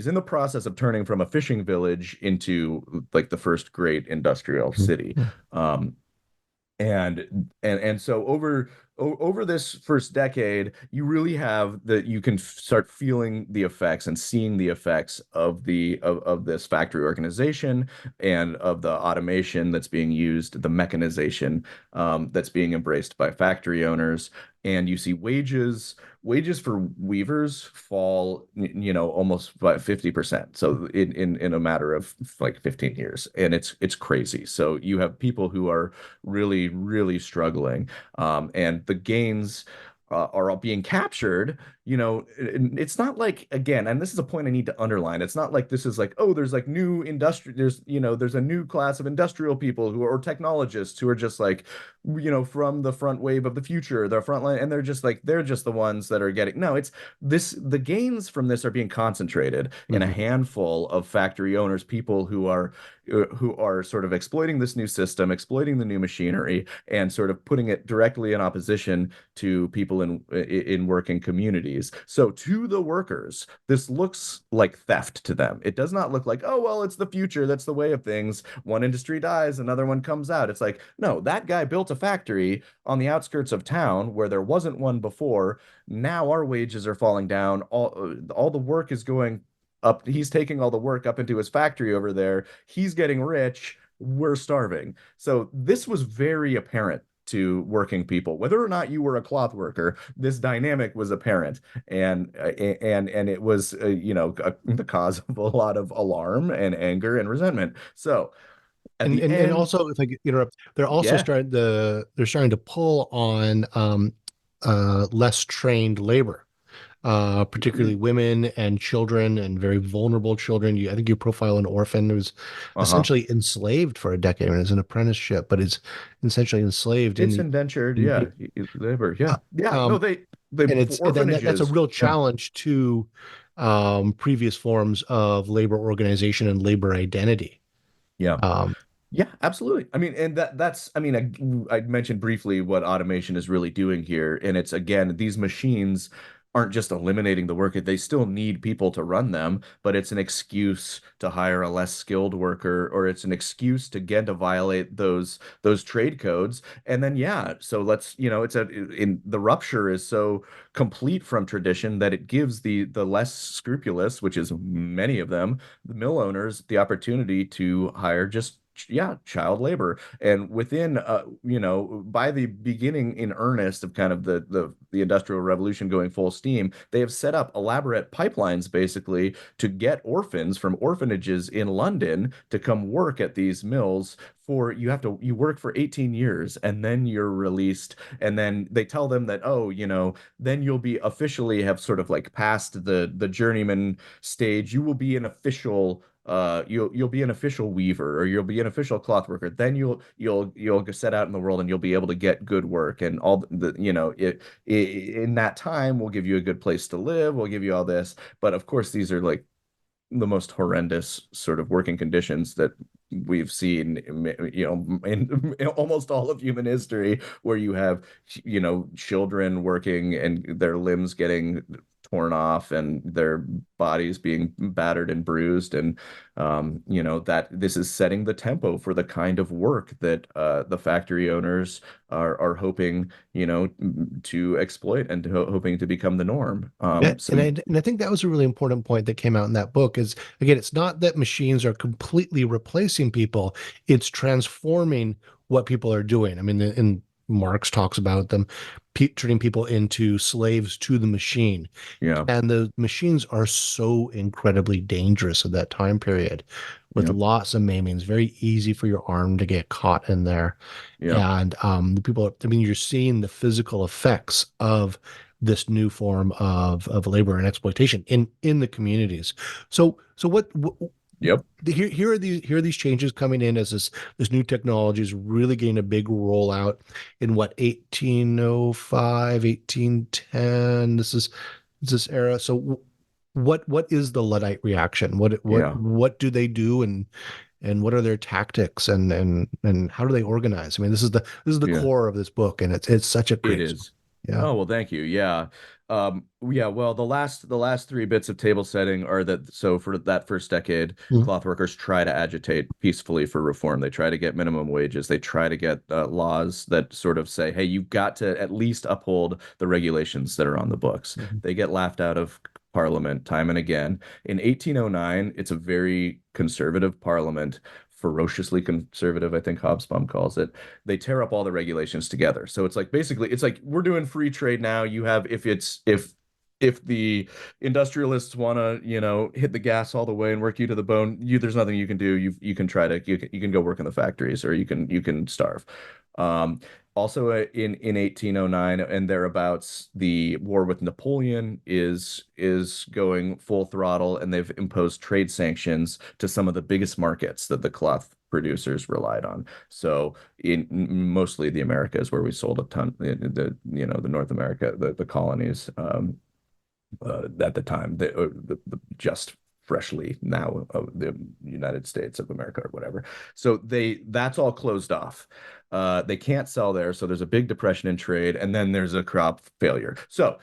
in the process of turning from a fishing village into like the first great industrial city. Mhm. Um, and so over this first decade, you really have that you can start feeling the effects and seeing the effects of this factory organization and of the automation that's being used, the mechanization that's being embraced by factory owners. And you see wages for weavers fall, almost by 50%. So in a matter of like 15 years, and it's crazy. So you have people who are really, really struggling. And the gains are all being captured. It's not like, again, and this is a point I need to underline. It's not like this is like, oh, there's like new industry, there's a new class of industrial people or technologists who are just like, from the front wave of the future, the front line, and they're just the ones that are getting. No, it's this, the gains from this are being concentrated in a Mhm. handful of factory owners, people who are sort of exploiting this new system, exploiting the new machinery, and sort of putting it directly in opposition to people in working communities. So to the workers, this looks like theft to them. It does not look like, oh, well, it's the future. That's the way of things. One industry dies, another one comes out. It's like, no, that guy built a factory on the outskirts of town where there wasn't one before. Now our wages are falling down. All the work is going up. He's taking all the work up into his factory over there. He's getting rich. We're starving. So this was very apparent to working people, whether or not you were a cloth worker. This dynamic was apparent, and it was the cause of a lot of alarm and anger and resentment. So at the And end, also, if I could interrupt, yeah, they're starting to pull on less trained labor, particularly women and children and very vulnerable children. I think you profile an orphan who's uh-huh. essentially enslaved for a decade and is an apprenticeship, but is essentially enslaved It's indentured, in yeah, the labor, uh, yeah, yeah. No, um, they and that's a orphanages, real yeah. challenge to previous forms of labor organization and labor identity. Yeah. Um, Yeah, absolutely. I mean, and that's, I mean, I mentioned briefly what automation is really doing here. And it's, again, these machines aren't just eliminating the work. They still need people to run them, but it's an excuse to hire a less skilled worker, or it's an excuse to, again, to violate those trade codes. And then, yeah, so let's, it's in the rupture is so complete from tradition that it gives the less scrupulous, which is many of them, the mill owners, the opportunity to hire just, yeah, child labor. And within, by the beginning in earnest of kind of the industrial revolution going full steam, they have set up elaborate pipelines basically to get orphans from orphanages in London to come work at these mills. For you work for 18 years and then you're released. And then they tell them that, oh, then you'll be officially have sort of like passed the journeyman stage. You will be an official, you'll be an official weaver, or you'll be an official cloth worker. Then you'll set out in the world and you'll be able to get good work. And all in that time we'll give you a good place to live, we'll give you all this. But of course these are like the most horrendous sort of working conditions that we've seen, in almost all of human history, where you have, children working and their limbs getting torn off and their bodies being battered and bruised. And, that this is setting the tempo for the kind of work that the factory owners are hoping, to exploit and hoping to become the norm. Yeah, So and I think that was a really important point that came out in that book is, again, it's not that machines are completely replacing people, it's transforming what people are doing. I mean, and Marx talks about them turning people into slaves to the machine. yeah, And the machines are so incredibly dangerous at that time period with yeah, lots of maimings, very easy for your arm to get caught in there. yeah. And the people, I mean, you're seeing the physical effects of this new form of labor and exploitation in the communities. So what Yep. here are these changes coming in as this new technology is really getting a big rollout in what 1805, 1810. This era. So what is the Luddite reaction? Yeah. What do they do, and what are their tactics, and how do they organize? I mean, this is the Yeah. core of this book, and it's such a It great story. is. Yeah. Oh, well, thank you. Yeah. Yeah, well, the last three bits of table setting are that, so for that first decade, Mhm. cloth workers try to agitate peacefully for reform. They try to get minimum wages. They try to get laws that sort of say, hey, you've got to at least uphold the regulations that are on the books. Mhm. They get laughed out of Parliament time and again. In 1809, it's a very conservative Parliament, ferociously conservative, I think Hobsbawm calls it. They tear up all the regulations together. So it's like basically it's like we're doing free trade now. You have, if the industrialists want to, hit the gas all the way and work you to the bone, there's nothing you can do. You can try to, you can go work in the factories, or you can starve. Um, Also, in 1809 and thereabouts, the war with Napoleon is going full throttle, and they've imposed trade sanctions to some of the biggest markets that the cloth producers relied on. So in mostly the Americas, where we sold a ton, the North America, the colonies, at the time, the just freshly now of the United States of America or whatever. So that's all closed off. They can't sell there, so there's a big depression in trade, and then there's a crop failure. So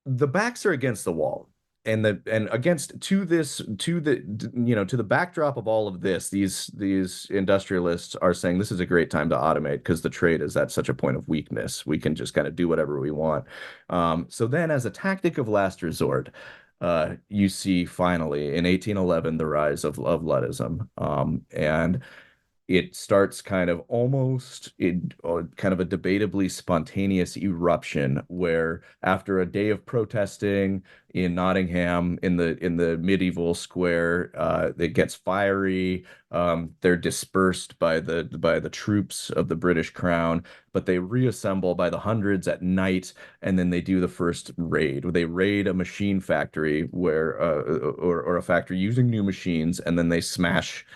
the backs are against the wall. And against to this to the to the backdrop of all of this, these industrialists are saying this is a great time to automate because the trade is at such a point of weakness. We can just kind of do whatever we want. So then, as a tactic of last resort, you see finally in 1811 the rise of Luddism, and it starts kind of almost in kind of a debatably spontaneous eruption, where after a day of protesting in Nottingham in the medieval square, it gets fiery. They're dispersed by the troops of the British Crown, but they reassemble by the hundreds at night, and then they do the first raid. They raid a machine factory or a factory using new machines, and then they smash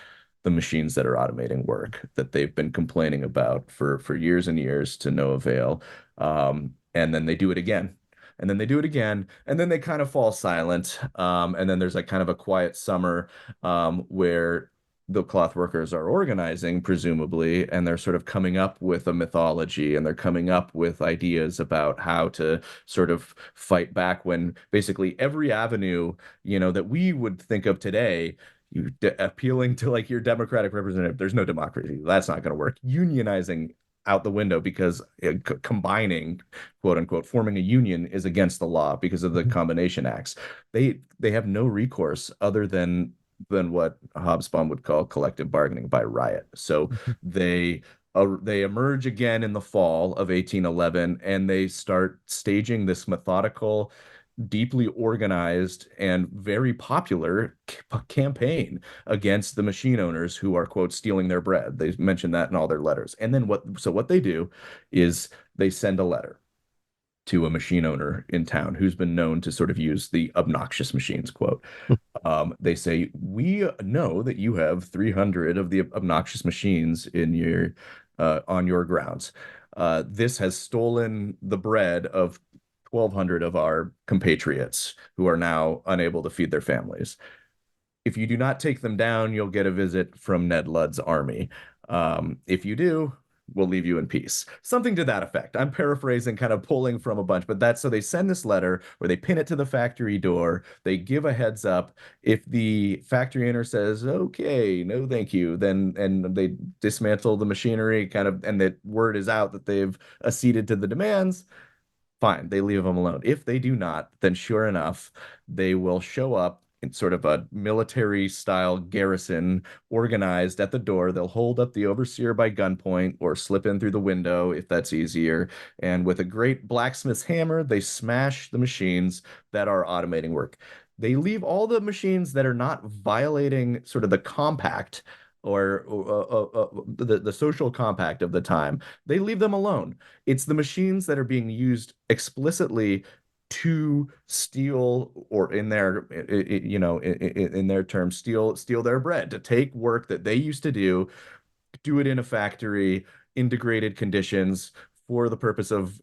the machines that are automating work that they've been complaining about for years and years to no avail. And then they do it again. And then they do it again, and then they kind of fall silent. And then there's like kind of a quiet summer, where the cloth workers are organizing, presumably, and they're sort of coming up with a mythology, and they're coming up with ideas about how to sort of fight back when basically every avenue, that we would think of today, appealing to like your Democratic representative, there's no democracy. That's not going to work. Unionizing out the window because combining, quote unquote, forming a union is against the law because of the Combination Acts. They have no recourse other than what Hobsbawm would call collective bargaining by riot. So they emerge again in the fall of 1811, and they start staging this methodical, deeply organized, and very popular campaign against the machine owners who are, quote, stealing their bread. They mention that in all their letters. And then what they do is they send a letter to a machine owner in town who's been known to sort of use the obnoxious machines, quote. They say, we know that you have 300 of the obnoxious machines in your on your grounds. This has stolen the bread of 1,200 of our compatriots who are now unable to feed their families. If you do not take them down, you'll get a visit from Ned Ludd's army. If you do, we'll leave you in peace. Something to that effect. I'm paraphrasing, kind of pulling from a bunch, but that's so they send this letter where they pin it to the factory door. They give a heads up. If the factory owner says, okay, no, thank you, then, and they dismantle the machinery and the word is out that they've acceded to the demands, fine, they leave them alone. If they do not, then sure enough, they will show up in sort of a military style garrison organized at the door. They'll hold up the overseer by gunpoint or slip in through the window if that's easier. And with a great blacksmith's hammer, they smash the machines that are automating work. They leave all the machines that are not violating sort of the compact or the social compact of the time. They leave them alone. It's the machines that are being used explicitly to steal, or in their in their terms, steal their bread, to take work that they used to do it in a factory in degraded conditions for the purpose of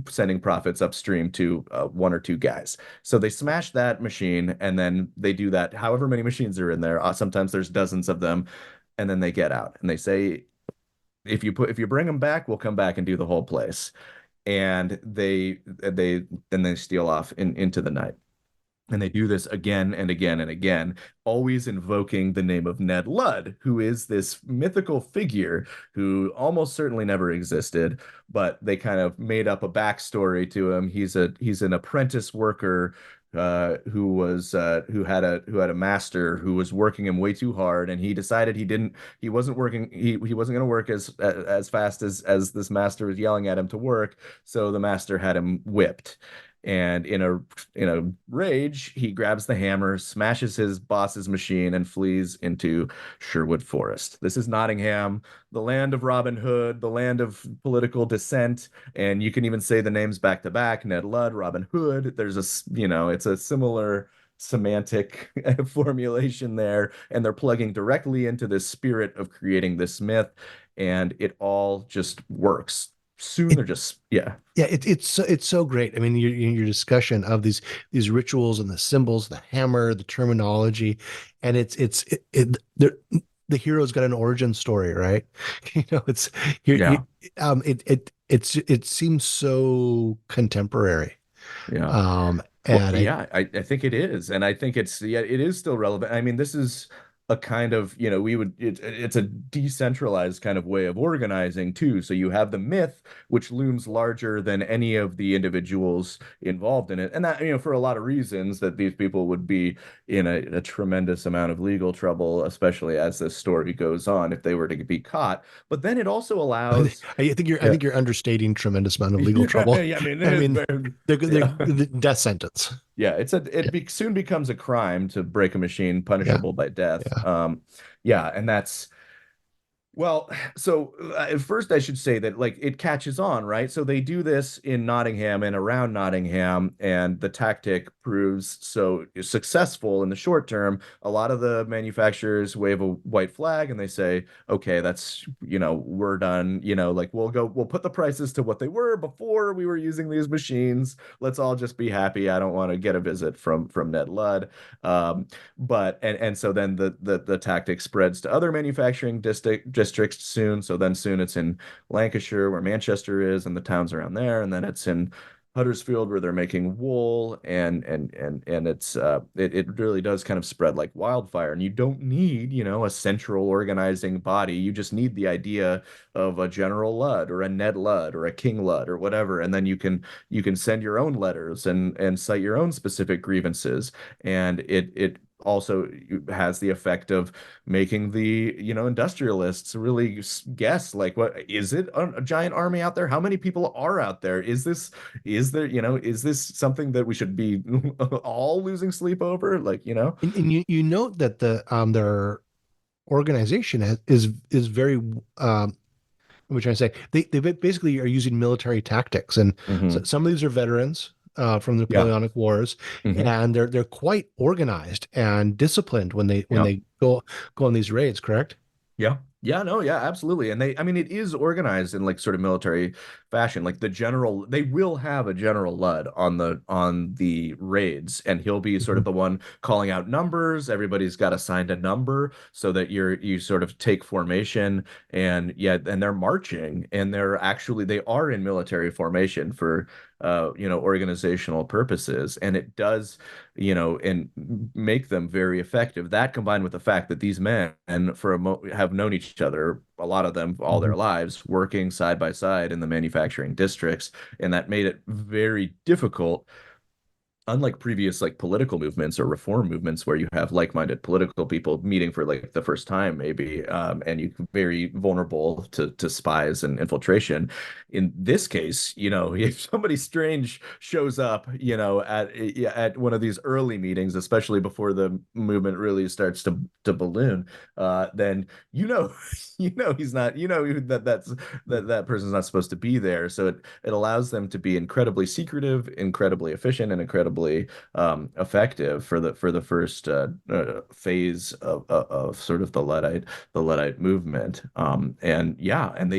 sending profits upstream to one or two guys. So they smash that machine, and then they do that however many machines are in there. Sometimes there's dozens of them, and then they get out and they say, if you bring them back, we'll come back and do the whole place. And they steal off into the night. And they do this again and again and again, always invoking the name of Ned Ludd, who is this mythical figure who almost certainly never existed, but they kind of made up a backstory to him. He's an apprentice worker who had a master who was working him way too hard, and he decided he wasn't going to work as fast as this master was yelling at him to work, so the master had him whipped. And in a rage, he grabs the hammer, smashes his boss's machine, and flees into Sherwood Forest. This is Nottingham, the land of Robin Hood, the land of political dissent, and you can even say the names back to back: Ned Ludd, Robin Hood. There's it's a similar semantic formulation there, and they're plugging directly into this spirit of creating this myth, and it all just works. Soon they're just it's so great. I mean, your discussion of these rituals and the symbols, the hammer, the terminology, and the hero's got an origin story, right? It seems so contemporary. And I think it is, and I think it is still relevant. I mean, this is a kind of, it's a decentralized kind of way of organizing too. So you have the myth, which looms larger than any of the individuals involved in it. And that, for a lot of reasons, that these people would be in a tremendous amount of legal trouble, especially as this story goes on, if they were to be caught. But then it also allows, I think you're understating tremendous amount of legal trouble. I mean, they're death sentence. Yeah, it soon becomes a crime to break a machine, punishable by death. And that's Well, so at first I should say that like it catches on, right? So they do this in Nottingham and around Nottingham, and the tactic proves so successful in the short term. A lot of the manufacturers wave a white flag and they say, okay, that's, we're done. Like we'll put the prices to what they were before we were using these machines. Let's all just be happy. I don't want to get a visit from Ned Ludd. Um, but so then the tactic spreads to other manufacturing districts soon. So then soon it's in Lancashire where Manchester is and the towns around there, and then it's in Huddersfield where they're making wool, and it really does kind of spread like wildfire. And you don't need, a central organizing body. You just need the idea of a General Ludd or a Ned Ludd or a King Ludd or whatever, and then you can send your own letters and cite your own specific grievances, and it also has the effect of making the industrialists really guess, like, what is it, a giant army out there? How many people are out there? Is this something that we should be all losing sleep over, And you note that their organization is very what am I trying to say? They basically are using military tactics, and so Hmm. some of these are veterans from the Yeah. Napoleonic Wars, Hmm. and they're quite organized and disciplined when they Yeah. go on these raids. Correct? Yeah. Yeah, no, yeah, absolutely. And I mean, it is organized in like sort of military fashion. Like they will have a General Ludd on the raids, and he'll be sort Mhm. of the one calling out numbers. Everybody's got assigned a number so that you sort of take formation, and yeah, and they're marching, and they are in military formation for organizational purposes, and it does and make them very effective. That combined with the fact that these men have known each other, a lot of them all their Mhm. lives, working side by side in the manufacturing districts, and that made it very difficult, unlike previous like political movements or reform movements where you have like-minded political people meeting for like the first time maybe, and you very vulnerable to spies and infiltration. In this case, if somebody strange shows up, at one of these early meetings, especially before the movement really starts to balloon, then he's not, that person's not supposed to be there. So it allows them to be incredibly secretive, incredibly efficient, and incredibly effective for the first phase of sort of the Luddite movement. And yeah, and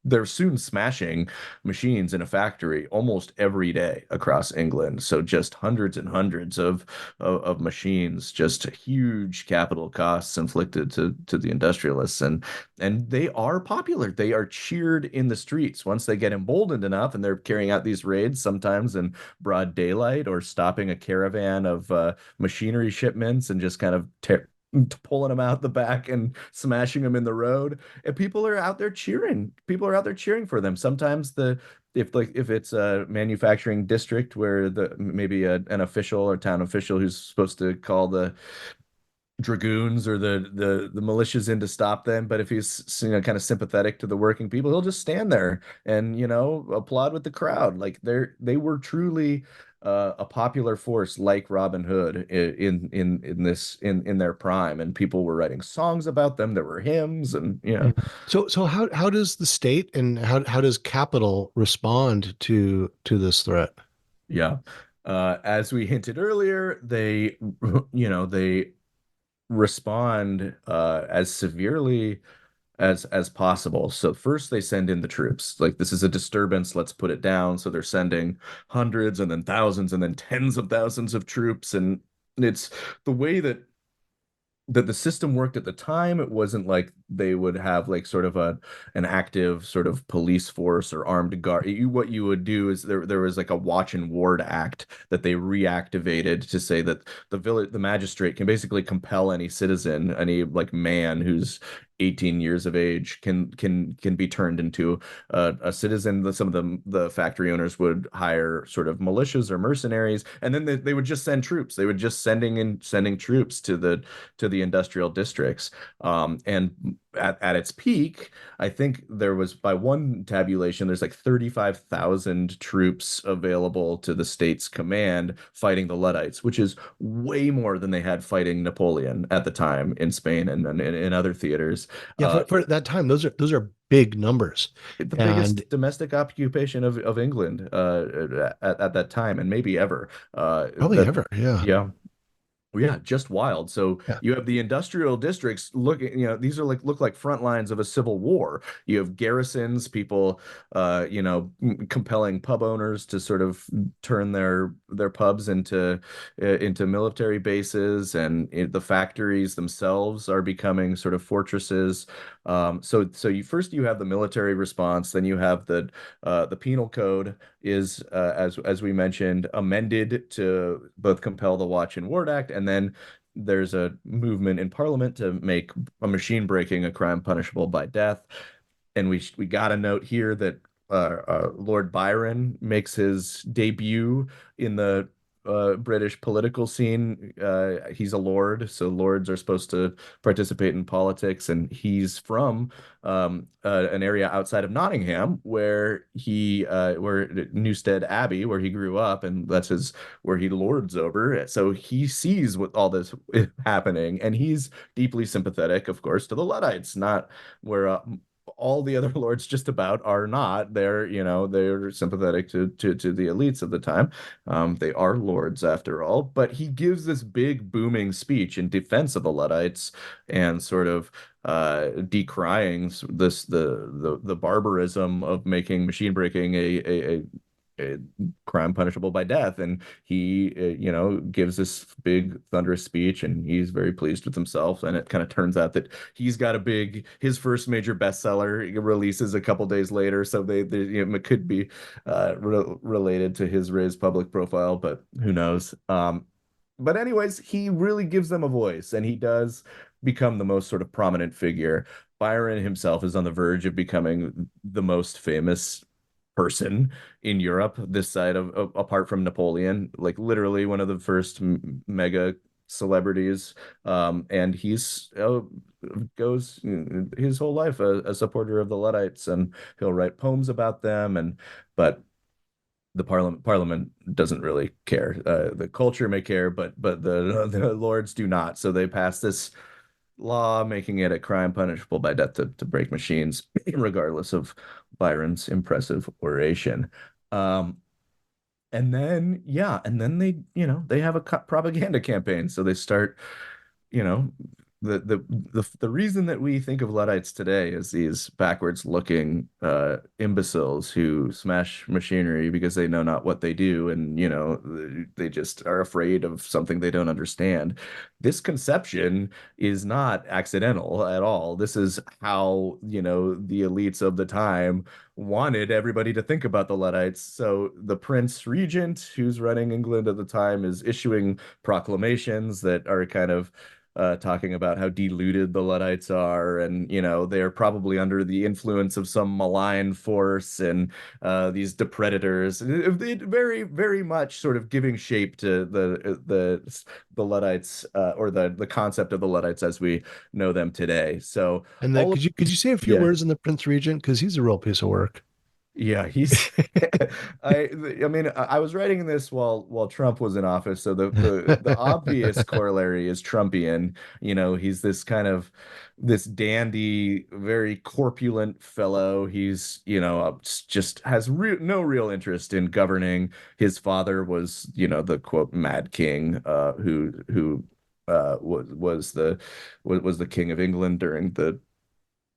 they're soon smashing machines in a factory almost every day across England. So just hundreds and hundreds of machines, just huge capital costs inflicted to the industrialists, and they are popular. They are cheered in the streets once they get emboldened enough, and they're carrying out these raids sometimes in broad daylight or stopping a caravan of machinery shipments and just kind of pulling them out the back and smashing them in the road. And people are out there cheering. People are out there cheering for them. Sometimes if it's a manufacturing district where maybe an official or town official who's supposed to call the dragoons or the militias in to stop them, but if he's kind of sympathetic to the working people, he'll just stand there and applaud with the crowd. Like they were truly a popular force, like Robin Hood in their prime, and people were writing songs about them. There were hymns, and Mhm. So how does the state and how does capital respond to this threat? yeah. As we hinted earlier, they respond as severely as possible. So first they send in the troops. Like, this is a disturbance, let's put it down. So they're sending hundreds and then thousands and then tens of thousands of troops. And it's the way that the system worked at the time. It wasn't like they would have like sort of an active sort of police force or armed guard. What you would do is there was like a watch and ward act that they reactivated to say that the magistrate can basically compel any citizen, any like man who's 18 years of age, can be turned into a citizen. Some of the factory owners would hire sort of militias or mercenaries, and then they would just send troops. They would just sending troops to the industrial districts. And at its peak, I think there was, by one tabulation, there's like 35,000 troops available to the state's command fighting the Luddites, which is way more than they had fighting Napoleon at the time in Spain and in other theaters. Yeah, Uh, for that time, those are big numbers. the And biggest domestic occupation of England at that time, and maybe ever. probably ever. Yeah. Yeah. Well, yeah, just wild. So Yeah. you have the industrial districts looking, these are like look like front lines of a civil war. You have garrisons, people, compelling pub owners to sort of turn their pubs into military bases, and the factories themselves are becoming sort of fortresses. So you have the military response, then you have the penal code is, as we mentioned, amended to both compel the Watch and Ward Act, and then there's a movement in Parliament to make a machine breaking a crime punishable by death. And we got a note here that Lord Byron makes his debut in the British political scene. He's a lord, so lords are supposed to participate in politics, and he's from an area outside of Nottingham where Newstead Abbey, where he grew up, and where he lords over. So he sees what all this is happening, and he's deeply sympathetic, of course, to the Luddites, not where all the other lords just about are not. They're sympathetic to the elites of the time. They are lords after all. But he gives this big booming speech in defense of the Luddites and sort of decrying the barbarism of making machine breaking a crime punishable by death. And he gives this big thunderous speech, and he's very pleased with himself. And it kind of turns out that he's got his first major bestseller releases a couple days later, so it could be related to his raised public profile, but who knows. But anyways, he really gives them a voice, and he does become the most sort of prominent figure. Byron himself is on the verge of becoming the most famous person in Europe this side of apart from Napoleon, like literally one of the first mega celebrities. And he's goes his whole life a supporter of the Luddites, and he'll write poems about them. But the parliament doesn't really care. The culture may care, but the lords do not. So they pass this law making it a crime punishable by death to break machines, regardless of Byron's impressive oration. Um, and then they have a propaganda campaign. So they start, you know, the reason that we think of Luddites today as these backwards looking imbeciles who smash machinery because they know not what they do, and they just are afraid of something they don't understand. This conception is not accidental at all. This is how the elites of the time wanted everybody to think about the Luddites. So the Prince Regent, who's running England at the time, is issuing proclamations that are kind of talking about how deluded the Luddites are, and they are probably under the influence of some malign force, and these depredators. It very, very much sort of giving shape to the Luddites, or the concept of the Luddites as we know them today. So and all could you say a few yeah. words on the Prince Regent, because he's a real piece of work. Yeah, he's I mean, I was writing this while Trump was in office, so the obvious corollary is Trumpian. He's this kind of this dandy, very corpulent fellow. He's, just has no real interest in governing. His father was, the quote mad king, who was the king of England during the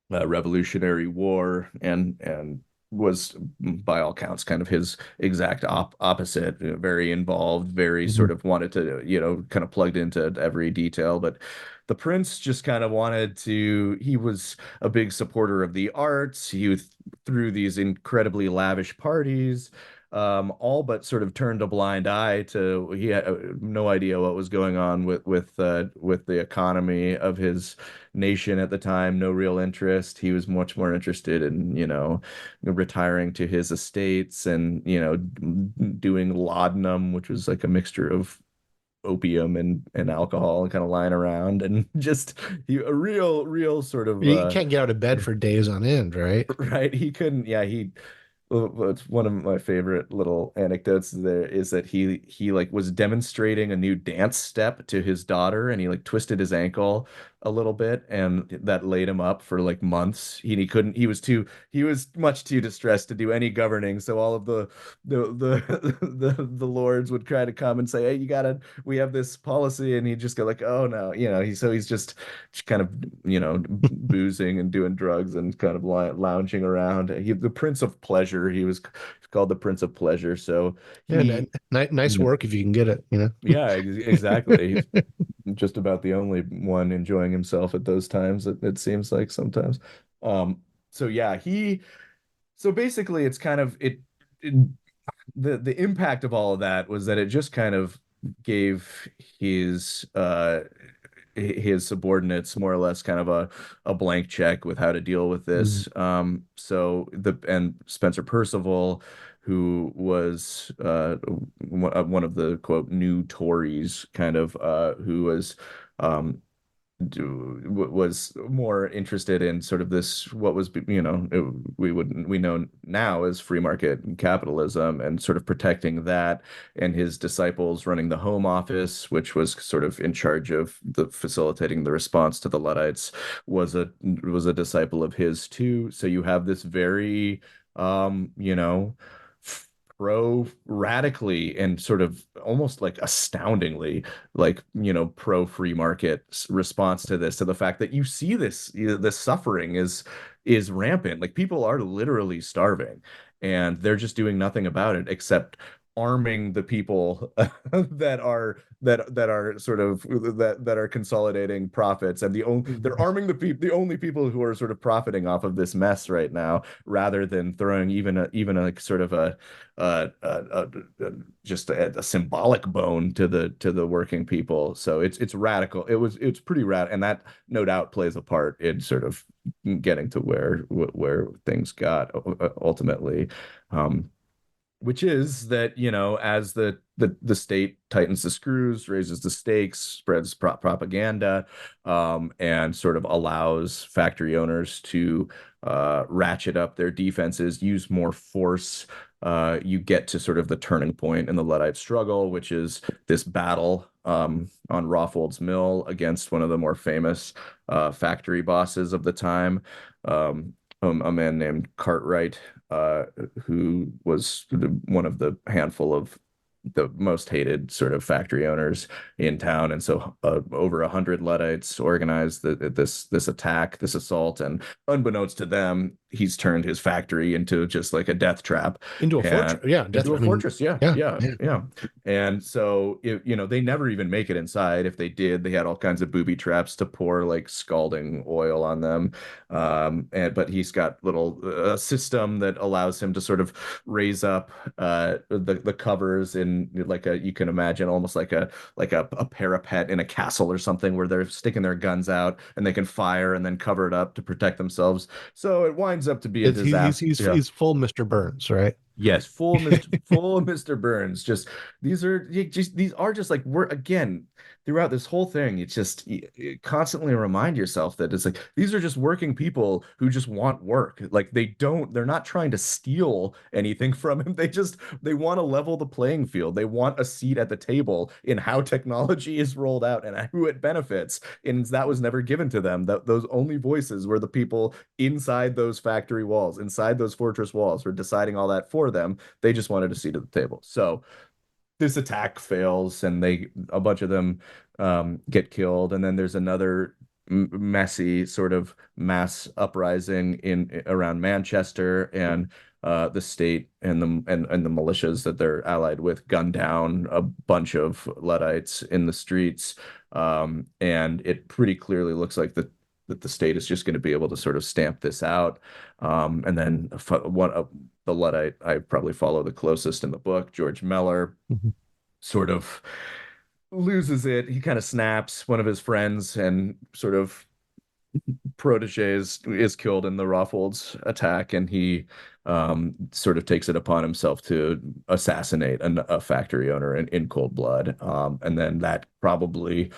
Revolutionary War, and was by all counts kind of his exact opposite. Very involved, very Mhm. sort of wanted to, kind of plugged into every detail. But the prince just kind of he was a big supporter of the arts. Threw these incredibly lavish parties, all but sort of turned a blind eye to. He had no idea what was going on with the economy of his nation at the time. No real interest. He was much more interested in retiring to his estates, and doing laudanum, which was like a mixture of opium and alcohol and kind of lying around, and just a real sort of You can't get out of bed for days on end, right? right. He couldn't. Yeah, he well, it's one of my favorite little anecdotes there is that he like was demonstrating a new dance step to his daughter, and he like twisted his ankle a little bit, and that laid him up for like months. He couldn't, he was much too distressed to do any governing. So all of the lords would try to come and say, hey, we have this policy, and he'd just go like, oh no, he's just kind of, boozing and doing drugs and kind of lounging around. The Prince of Pleasure, he was called the Prince of Pleasure. So Yeah, he, nice work if you can get it, yeah, exactly. He's just about the only one enjoying himself at those times, it seems like sometimes. So yeah, so basically it's kind of the impact of all of that was that it just kind of gave his subordinates more or less kind of a blank check with how to deal with Mhm. this. And Spencer Perceval, who was one of the quote new Tories, kind of who was um, was more interested in sort of this what was we know now as free market capitalism, and sort of protecting that, and his disciples running the Home Office, which was sort of in charge of the facilitating the response to the Luddites, was a disciple of his too. So you have this very you know pro radically and sort of almost like astoundingly like pro free market response to this, to the fact that you see this suffering is rampant. Like people are literally starving, and they're just doing nothing about it except arming the people that are sort of that are consolidating profits, and they're Mhm. arming the only people who are sort of profiting off of this mess right now, rather than throwing even a sort of just a symbolic bone to the working people. So it's radical. It's pretty rad, and that no doubt plays a part in sort of getting to where things got ultimately. Which is that, as the state tightens the screws, raises the stakes, spreads propaganda, and sort of allows factory owners to ratchet up their defenses, use more force. You get to sort of the turning point in the Luddite struggle, which is this battle on Rawfold's Mill against one of the more famous factory bosses of the time, a man named Cartwright, uh, who was one of the handful of the most hated sort of factory owners in town. And so over 100 Luddites organized this attack, this assault, and unbeknownst to them, he's turned his factory into just like a death trap. Into a And fortress. Yeah, into a I mean, fortress. Yeah, yeah, yeah, yeah. yeah. And so they never even make it inside. If they did, they had all kinds of booby traps to pour like scalding oil on them. But he's got little system that allows him to sort of raise up the covers in like you can imagine almost like a parapet in a castle or something, where they're sticking their guns out and they can fire and then cover it up to protect themselves. So it winds up to be a It's, disaster. Yeah. he's full Mr. Burns, right? Yes, full Mr. Burns. Just these are just like we're again throughout this whole thing. It's just you constantly remind yourself that it's like these are just working people who just want work. Like they're not trying to steal anything from him. They want to level the playing field. They want a seat at the table in how technology is rolled out and who it benefits. And that was never given to them. Those only voices were the people inside those factory walls, inside those fortress walls, were deciding all that for them. They just wanted a seat at the table. So this attack fails, and a bunch of them get killed, and then there's another messy sort of mass uprising in around Manchester, and the state and the militias that they're allied with gun down a bunch of Luddites in the streets, and it pretty clearly looks like that the state is just going to be able to sort of stamp this out. And then one of the Luddite I probably follow the closest in the book, George Meller, Mhm. sort of loses it. He kind of snaps one of his friends and sort of protege is killed in the Rothschilds attack, and he sort of takes it upon himself to assassinate a factory owner in cold blood. And then that probably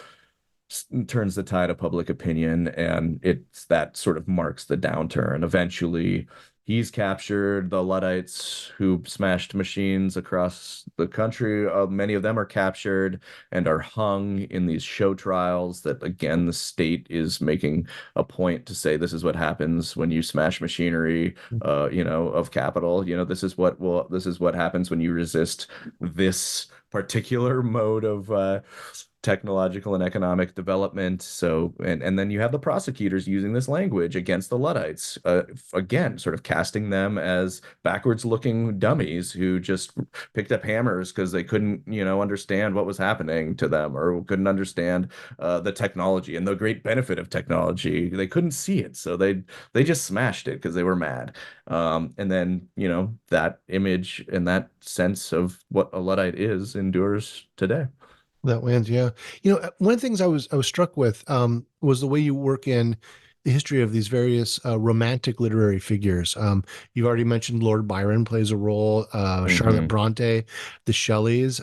turns the tide of public opinion, and it's that sort of marks the downturn. Eventually, he's captured. The Luddites who smashed machines across the country, many of them are captured and are hung in these show trials that, again, the state is making a point to say this is what happens when you smash machinery, of capital. This is what happens when you resist this particular mode of technological and economic development. So, and then you have the prosecutors using this language against the Luddites, again, sort of casting them as backwards looking dummies who just picked up hammers because they couldn't, understand what was happening to them, or couldn't understand the technology and the great benefit of technology. They couldn't see it. So they just smashed it because they were mad. And then, that image and that sense of what a Luddite is endures today. That wins, yeah. One of the things I was struck with was the way you work in the history of these various romantic literary figures. You've already mentioned Lord Byron plays a role, Charlotte Bronte, the Shelleys.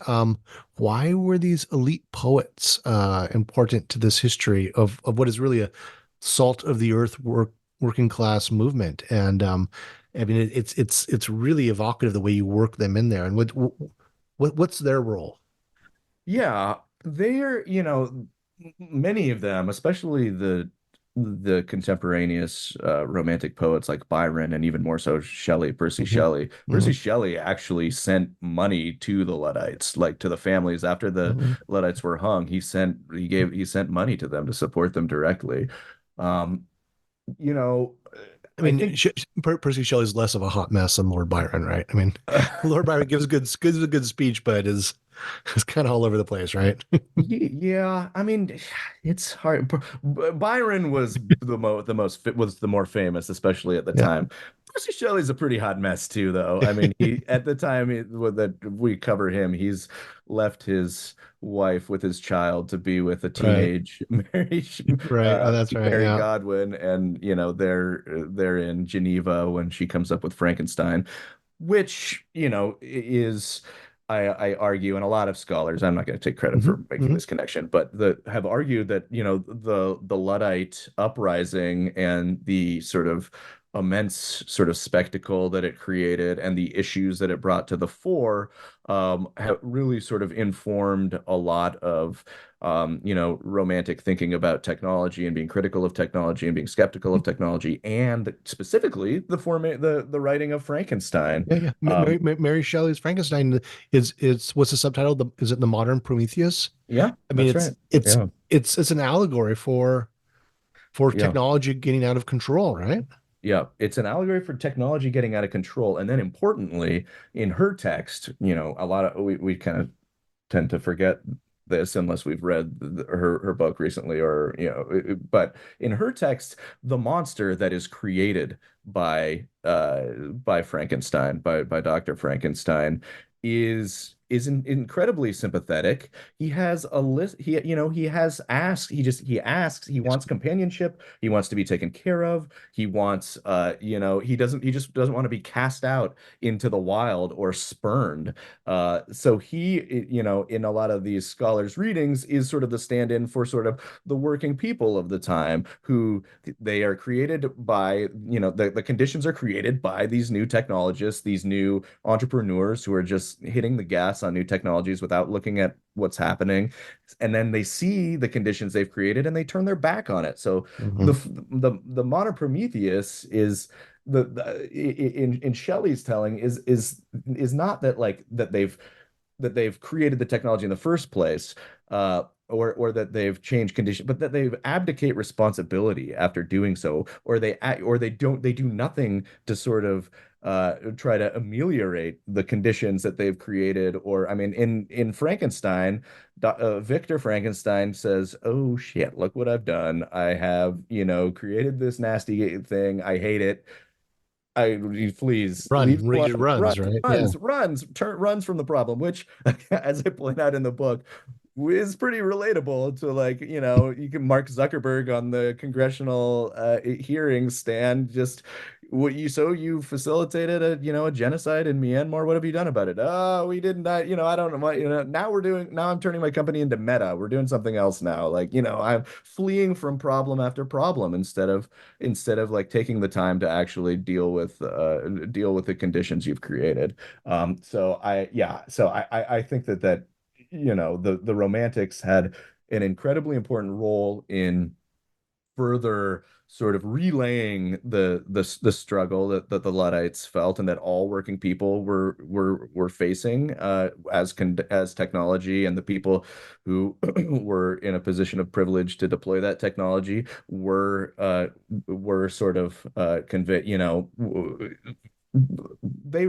Why were these elite poets important to this history of what is really a salt of the earth working class movement? And I mean, it's really evocative the way you work them in there. And what's their role? Yeah, they're, many of them, especially the contemporaneous romantic poets like Byron, and even more so Shelley, Percy Hmm. Shelley. Hmm. Percy Shelley actually sent money to the Luddites, like to the families after the Hmm. Luddites were hung. He sent money to them to support them directly. Um, you know, I I mean, think Percy Shelley's less of a hot mess than Lord Byron, right? I mean, Lord Byron gives a good speech, but is kind of all over the place, right? Yeah, I mean, it's hard. Byron was was the more famous, especially at the Yeah. time. Percy Shelley's a pretty hot mess too, though. I mean, he at the time that we cover him, he's left his wife with his child to be with a Right. teenage Right. Oh, that's right. Mary Yeah. Godwin, and they're in Geneva when she comes up with Frankenstein, which is. I argue, and a lot of scholars, I'm not going to take credit Hmm. for making Hmm. this connection, but have argued that the Luddite uprising and the sort of immense sort of spectacle that it created and the issues that it brought to the fore have really sort of informed a lot of romantic thinking about technology and being critical of technology and being skeptical of technology, and specifically the writing of Frankenstein. Yeah. Yeah. Mary Shelley's Frankenstein is what's the subtitle? Is it the modern Prometheus? Yeah, I mean, that's it's right. it's Yeah. it's an allegory for Yeah. technology getting out of control, right? Yeah. It's an allegory for technology getting out of control. And then importantly, in her text, a lot of we kind of tend to forget this unless we've read her book recently, or but in her text, the monster that is created by Frankenstein, by Dr. Frankenstein, is incredibly sympathetic. He has a list. He has asked. He asks. He Yes. wants companionship. He wants to be taken care of. He wants he just doesn't want to be cast out into the wild or spurned. So he, in a lot of these scholars' readings, is sort of the stand-in for sort of the working people of the time, who they are created by, the conditions are created by these new technologists, these new entrepreneurs who are just hitting the gas on new technologies without looking at what's happening. And then they see the conditions they've created and they turn their back on it. So the Hmm. the modern Prometheus is in Shelley's telling is not that, like, that they've created the technology in the first place, or that they've changed conditions, but that they've abdicate responsibility after doing so, or they do nothing to sort of try to ameliorate the conditions that they've created. Or, I mean, in Frankenstein, Victor Frankenstein says, "Oh shit, look what I've done. I have, created this nasty thing. I hate it. Please leave me He alone." runs, right? Yeah. Runs from the problem, which, as I point out in the book, is pretty relatable to, like, you can Mark Zuckerberg on the congressional hearing stand, just what you so you facilitated a genocide in Myanmar. What have you done about it? Oh, we didn't. I don't know what, now I'm turning my company into Meta. We're doing something else now. Like, I'm fleeing from problem after problem instead of like taking the time to actually deal with the conditions you've created. So I think that the Romantics had an incredibly important role in further sort of relaying the struggle that the Luddites felt, and that all working people were facing, as technology and the people who were in a position of privilege to deploy that technology were sort of convey you know they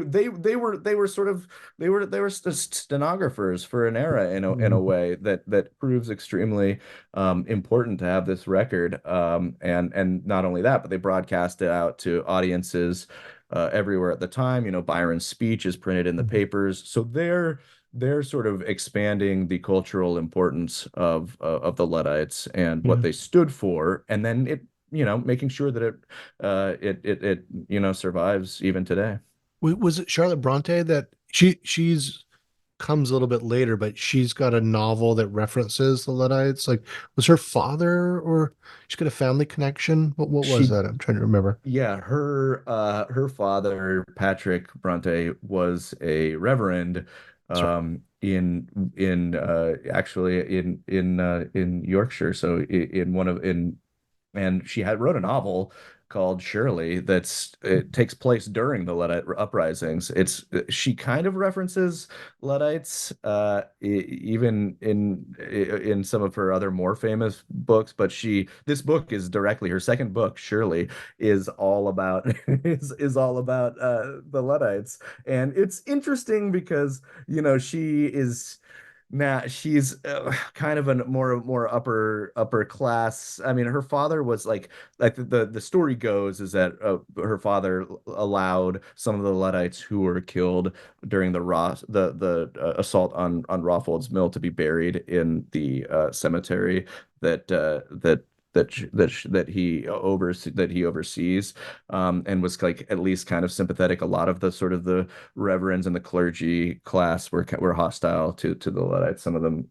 were sort of they were stenographers for an era, in a way that proves extremely important to have this record. And not only that, but they broadcast it out to audiences everywhere at the time. Byron's speech is printed in the papers, so they're sort of expanding the cultural importance of the Luddites and what Yeah. they stood for, and then making sure that it survives even today. Was it Charlotte Bronte that she's comes a little bit later, but she's got a novel that references the Luddites? Like, was her father, or she's got a family connection? What was She that? I'm trying to remember. Yeah, her father, Patrick Bronte, was a reverend That's right. in actually in Yorkshire. So in one of in and she had wrote a novel called Shirley it takes place during the Luddite uprisings. She kind of references Luddites even in some of her other more famous books, but she this book is directly her second book, Shirley, is all about is all about the Luddites. And it's interesting because she is now she's kind of a more upper class. I mean, her father was like the story goes is that her father allowed some of the Luddites who were killed during the assault on Rawfold's Mill to be buried in the cemetery that that he oversees, and was like at least kind of sympathetic. A lot of the sort of the reverends and the clergy class were hostile to the Luddites, some of them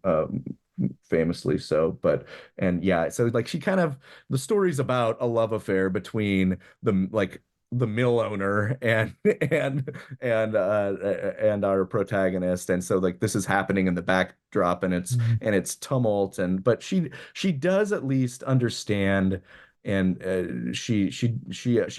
famously so. But and yeah, so like she kind of the story's about a love affair between the mill owner and our protagonist. And so like this is happening in the backdrop, and Mhm. it's tumult, but she does at least understand, and she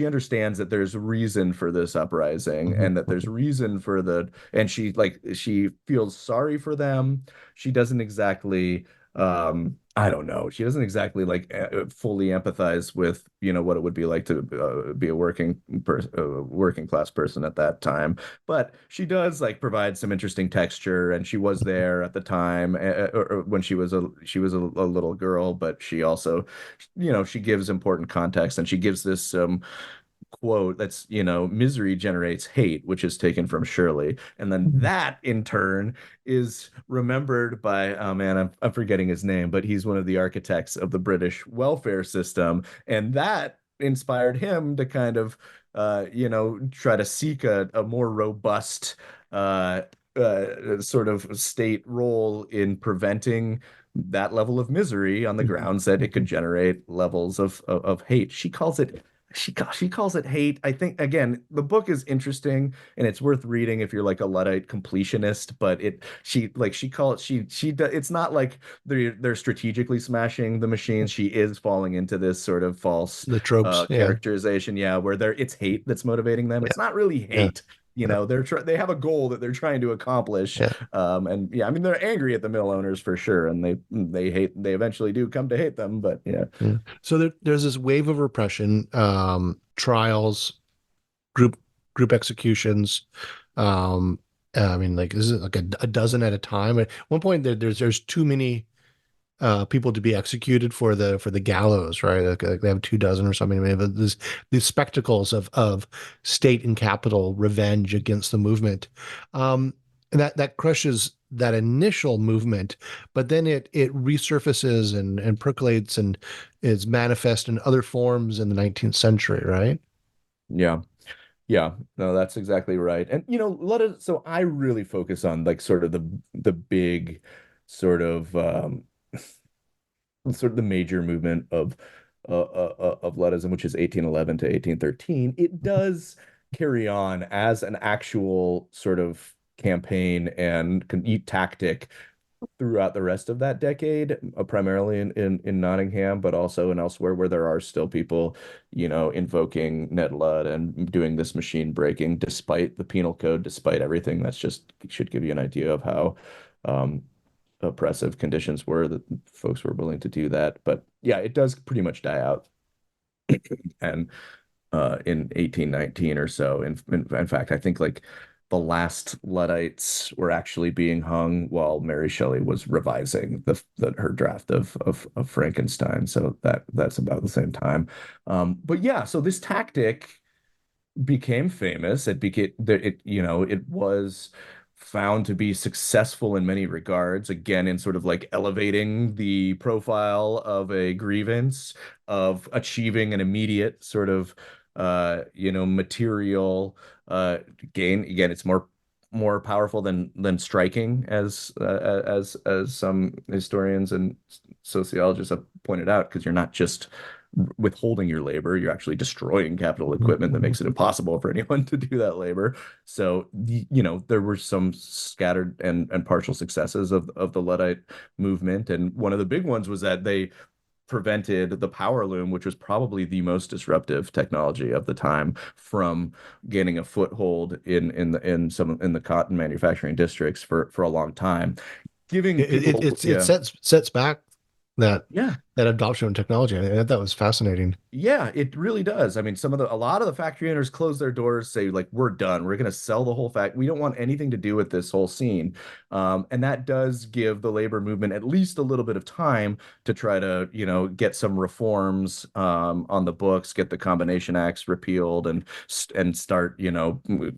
understands that there's reason for this uprising, Mhm. and that there's reason for and she feels sorry for them. She doesn't exactly I don't know. She doesn't exactly like fully empathize with, what it would be like to be a working class person at that time. But she does like provide some interesting texture, and she was there at the time, or when she was a little girl. But she also, she gives important context, and she gives this quote that's, misery generates hate, which is taken from Shirley. And then Mhm. that in turn is remembered by, oh man, I'm forgetting his name, but he's one of the architects of the British welfare system. And that inspired him to kind of, try to seek a more robust sort of state role in preventing that level of misery, on the Mhm. grounds that it could Mhm. generate levels of hate. She calls it hate. I think again, the book is interesting and it's worth reading if you're like a Luddite completionist, but she call it it's not like they're strategically smashing the machines. She is falling into this sort of false The tropes. Yeah. characterization, yeah, where it's hate that's motivating them. Yeah. It's not really Yeah. hate. Yeah. They have a goal that they're trying to accomplish. Yeah. And yeah, I mean they're angry at the mill owners for sure, and they eventually do come to hate them, but yeah. Yeah. So there's this wave of repression, trials, group group executions. I mean, like this is like a dozen at a time. At one point, there's too many people to be executed for the gallows, right? Like they have 2 dozen or something. I mean, this these spectacles of state and capital revenge against the movement. Um, And that crushes that initial movement, but then it resurfaces and percolates and is manifest in other forms in the 19th century, right? Yeah. Yeah, no, that's exactly right. And let us so I really focus on like sort of the big sort of sort of the major movement of Luddism, which is 1811 to 1813. It does carry on as an actual sort of campaign and tactic throughout the rest of that decade, primarily in Nottingham, but also in elsewhere where there are still people, invoking Ned Ludd and doing this machine breaking despite the penal code, despite everything. That's just should give you an idea of how um, oppressive conditions were that folks were willing to do that. But yeah, it does pretty much die out. And in 1819 or so. In fact, I think like the last Luddites were actually being hung while Mary Shelley was revising her draft of Frankenstein. So that's about the same time. But yeah, so this tactic became famous. It was found to be successful in many regards, again, in sort of like elevating the profile of a grievance, of achieving an immediate sort of material gain. Again, it's more powerful than striking, as some historians and sociologists have pointed out, because you're not just withholding your labor, you're actually destroying capital equipment that makes it impossible for anyone to do that labor. So, there were some scattered and partial successes of the Luddite movement. And one of the big ones was that they prevented the power loom, which was probably the most disruptive technology of the time, from gaining a foothold in the cotton manufacturing districts for a long time, giving people, It sets back that yeah. that adoption of technology. I thought that was fascinating. Yeah, it really does. I mean, a lot of the factory owners close their doors, say like, we're done. We're going to sell the whole fact. We don't want anything to do with this whole scene. And that does give the labor movement at least a little bit of time to try to, get some reforms on the books, get the Combination Acts repealed, and start,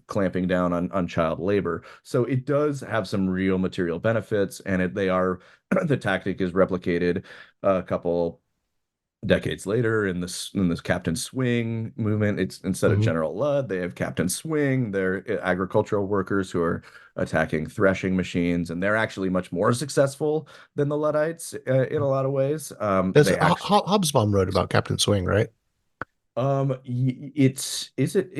clamping down on child labor. So it does have some real material benefits, and the tactic is replicated a couple decades later in this Captain Swing movement. It's instead of Mhm. General Ludd, they have Captain Swing. They're agricultural workers who are attacking threshing machines, and they're actually much more successful than the Luddites in a lot of ways. That's They actually Hobsbawm wrote about Captain Swing, right? it's is it,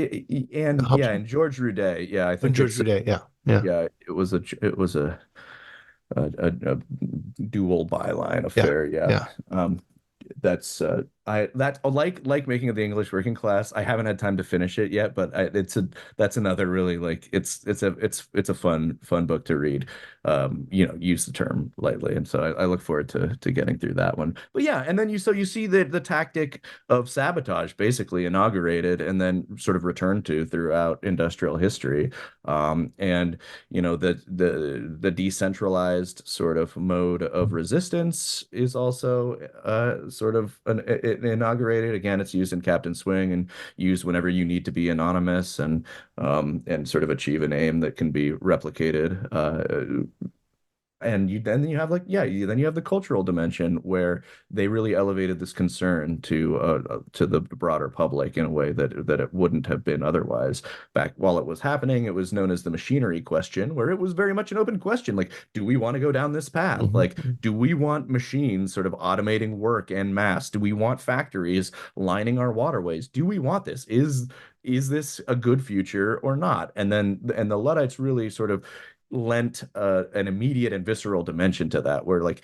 and yeah, Hobsbawm and George Roudet. Yeah, I and think George it's Uday. Yeah, yeah, yeah, it was a dual byline yeah, affair. Yeah. yeah. That's I that like Making of the English Working Class. I haven't had time to finish it yet, but that's another really, like, it's a fun book to read. Use the term lightly, and so I look forward to getting through that one. But yeah, and then you see the tactic of sabotage basically inaugurated and then sort of returned to throughout industrial history. And the decentralized sort of mode of resistance is also sort of inaugurated. Again, it's used in Captain Swing and used whenever you need to be anonymous and sort of achieve an aim that can be replicated. And then you have then you have the cultural dimension, where they really elevated this concern to the broader public in a way that it wouldn't have been otherwise. Back while it was happening, it was known as the machinery question, where it was very much an open question, like, do we want to go down this path? Like, Mhm. do we want machines sort of automating work en masse? Do we want factories lining our waterways? Do we want this? Is this a good future or not? And the Luddites really sort of lent an immediate and visceral dimension to that, where, like,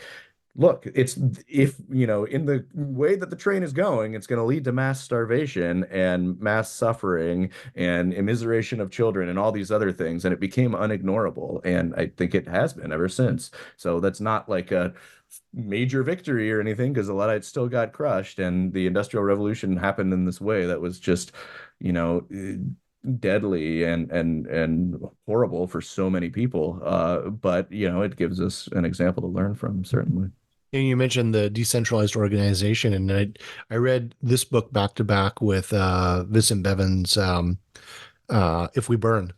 look, it's if in the way that the train is going, it's going to lead to mass starvation and mass suffering and immiseration of children and all these other things, and it became unignorable, and I think it has been ever since. So that's not like a major victory or anything, because the Luddites still got crushed, and the Industrial Revolution happened in this way that was just, you know, deadly and horrible for so many people. But it gives us an example to learn from, certainly. And you mentioned the decentralized organization, and I read this book back to back with Vincent Bevan's "If We Burn,"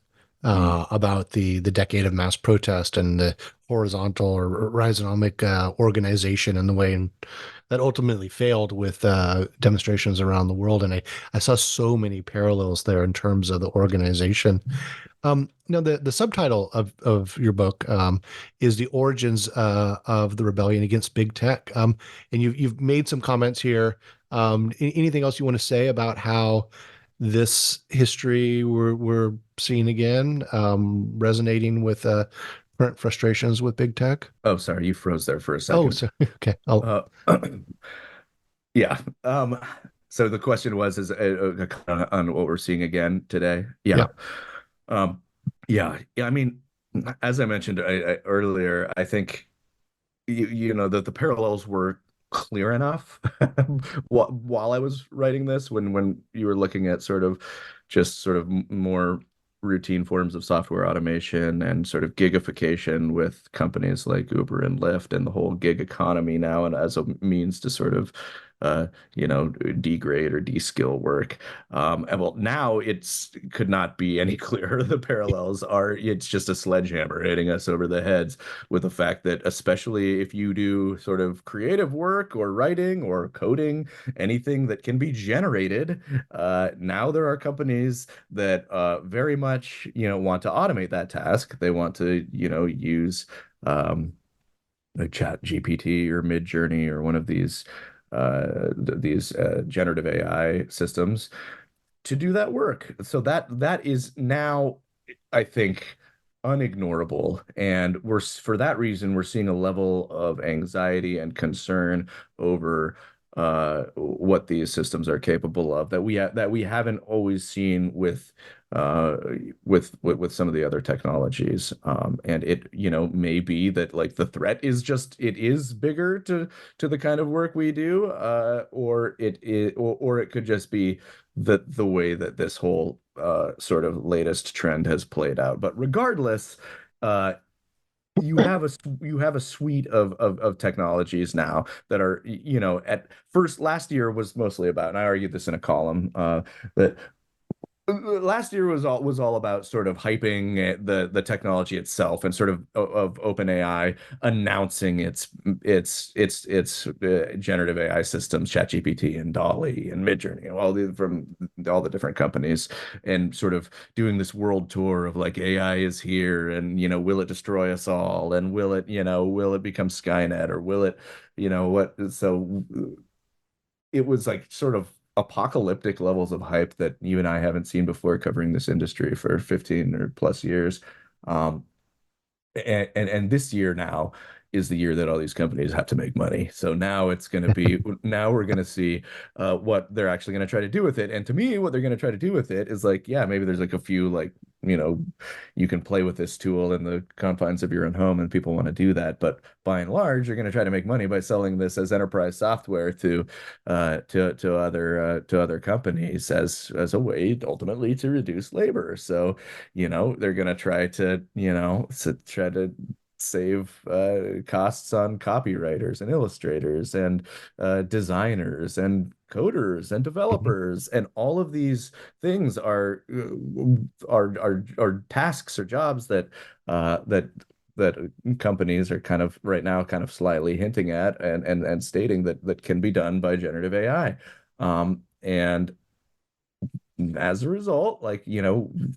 Mm. about the decade of mass protest and the horizontal or rhizomic organization and the way that ultimately failed with demonstrations around the world. And I saw so many parallels there in terms of the organization. The subtitle of your book is "The Origins of the Rebellion Against Big Tech," and you've made some comments here. Anything else you want to say about how this history we're seeing again, resonating with current frustrations with big tech? Oh, sorry, you froze there for a Oh, second. so okay. Oh, Uh, yeah. So the question was, is on what we're seeing again today? yeah. Yeah. Um, yeah. I mean, as I mentioned earlier, I think that the parallels were clear enough while I was writing this, when you were looking at sort of more routine forms of software automation and sort of gigification with companies like Uber and Lyft and the whole gig economy now, and as a means to sort of uh, degrade or de-skill work. And well, now it's could not be any clearer. The parallels are, it's just a sledgehammer hitting us over the heads with the fact that, especially if you do sort of creative work or writing or coding, anything that can be generated, now there are companies that very much, want to automate that task. They want to, use um, like Chat GPT or Midjourney or one of these generative AI systems to do that work. So that is now, I think, unignorable. And for that reason, we're seeing a level of anxiety and concern over what these systems are capable of that we haven't always seen uh, with some of the other technologies. And it, may be that, like, the threat is just, it is bigger to the kind of work we do, or it could just be the way that this whole sort of latest trend has played out. But regardless, uh, you have a suite of technologies now that are, at first, last year was mostly about, and I argued this in a column, that last year was all about sort of hyping the technology itself, and sort of OpenAI announcing its generative AI systems, ChatGPT and DALL-E and Midjourney, and from all the different companies, and sort of doing this world tour of, like, AI is here, and, will it destroy us all, and will it become Skynet, or will it, what? So it was like sort of apocalyptic levels of hype that you and I haven't seen before, covering this industry for 15 or plus years. Um, and this year now is the year that all these companies have to make money. So now it's going to be, now we're going to see what they're actually going to try to do with it. And to me, what they're going to try to do with it is, like, yeah, maybe there's like a few, like, you can play with this tool in the confines of your own home, and people want to do that. But by and large, you're going to try to make money by selling this as enterprise software to other companies as a way ultimately to reduce labor. So, they're going to try to, try to save costs on copywriters and illustrators and designers and coders and Mhm. developers, and all of these things are tasks or jobs that companies are kind of right now kind of slyly hinting at, and stating that can be done by generative AI. And as a result, like,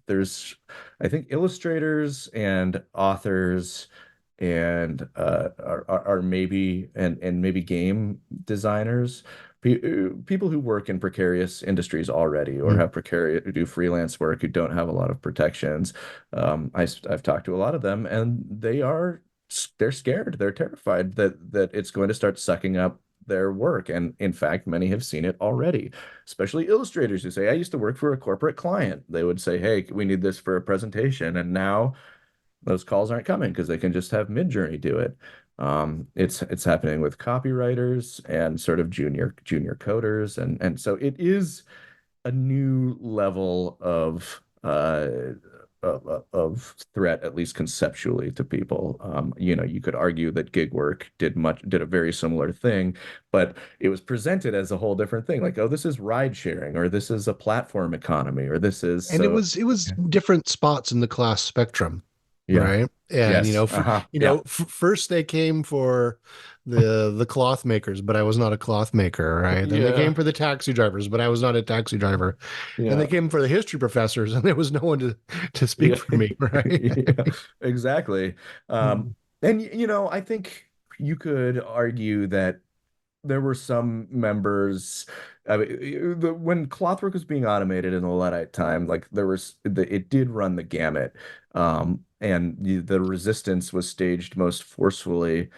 there's, I think, illustrators and authors and are maybe, and maybe game designers, people who work in precarious industries already, or Mm. have precarious, who do freelance work, who don't have a lot of protections. I've talked to a lot of them, and they're scared, they're terrified that it's going to start sucking up their work. And in fact, many have seen it already, especially illustrators who say, I used to work for a corporate client. They would say, hey, we need this for a presentation. And now those calls aren't coming because they can just have Midjourney do it. It's happening with copywriters and sort of junior coders, and so it is a new level of threat, at least conceptually, to people. You could argue that gig work did a very similar thing, but it was presented as a whole different thing. Like, oh, this is ride sharing, or this is a platform economy, or this is And it so. was Yeah. different spots in the class spectrum, Yeah. right? And Yes. Yeah. first they came for the cloth makers, but I was not a cloth maker, right? Then they came Yeah. for the taxi drivers, but I was not a taxi driver. And they Yeah. came for the history professors, and there was no one to speak Yeah. for me, right? Yeah. Exactly. Um, Mm. and I think you could argue that there were some members. I mean, when clothwork was being automated in the Luddite time, like it did run the gamut, and the resistance was staged most forcefully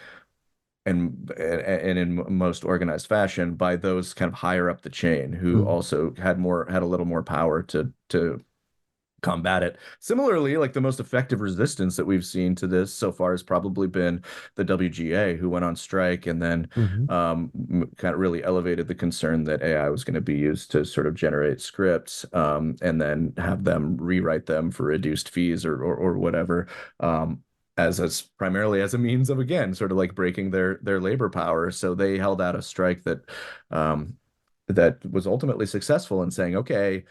and in most organized fashion by those kind of higher up the chain who Mm. also had a little more power to combat it. Similarly, like the most effective resistance that we've seen to this so far has probably been the WGA, who went on strike and then Mhm. kind of really elevated the concern that AI was going to be used to sort of generate scripts, and then have them rewrite them for reduced fees or whatever. As primarily as a means of, again, sort of like breaking their labor power. So they held out a strike um, that was ultimately successful in saying, okay,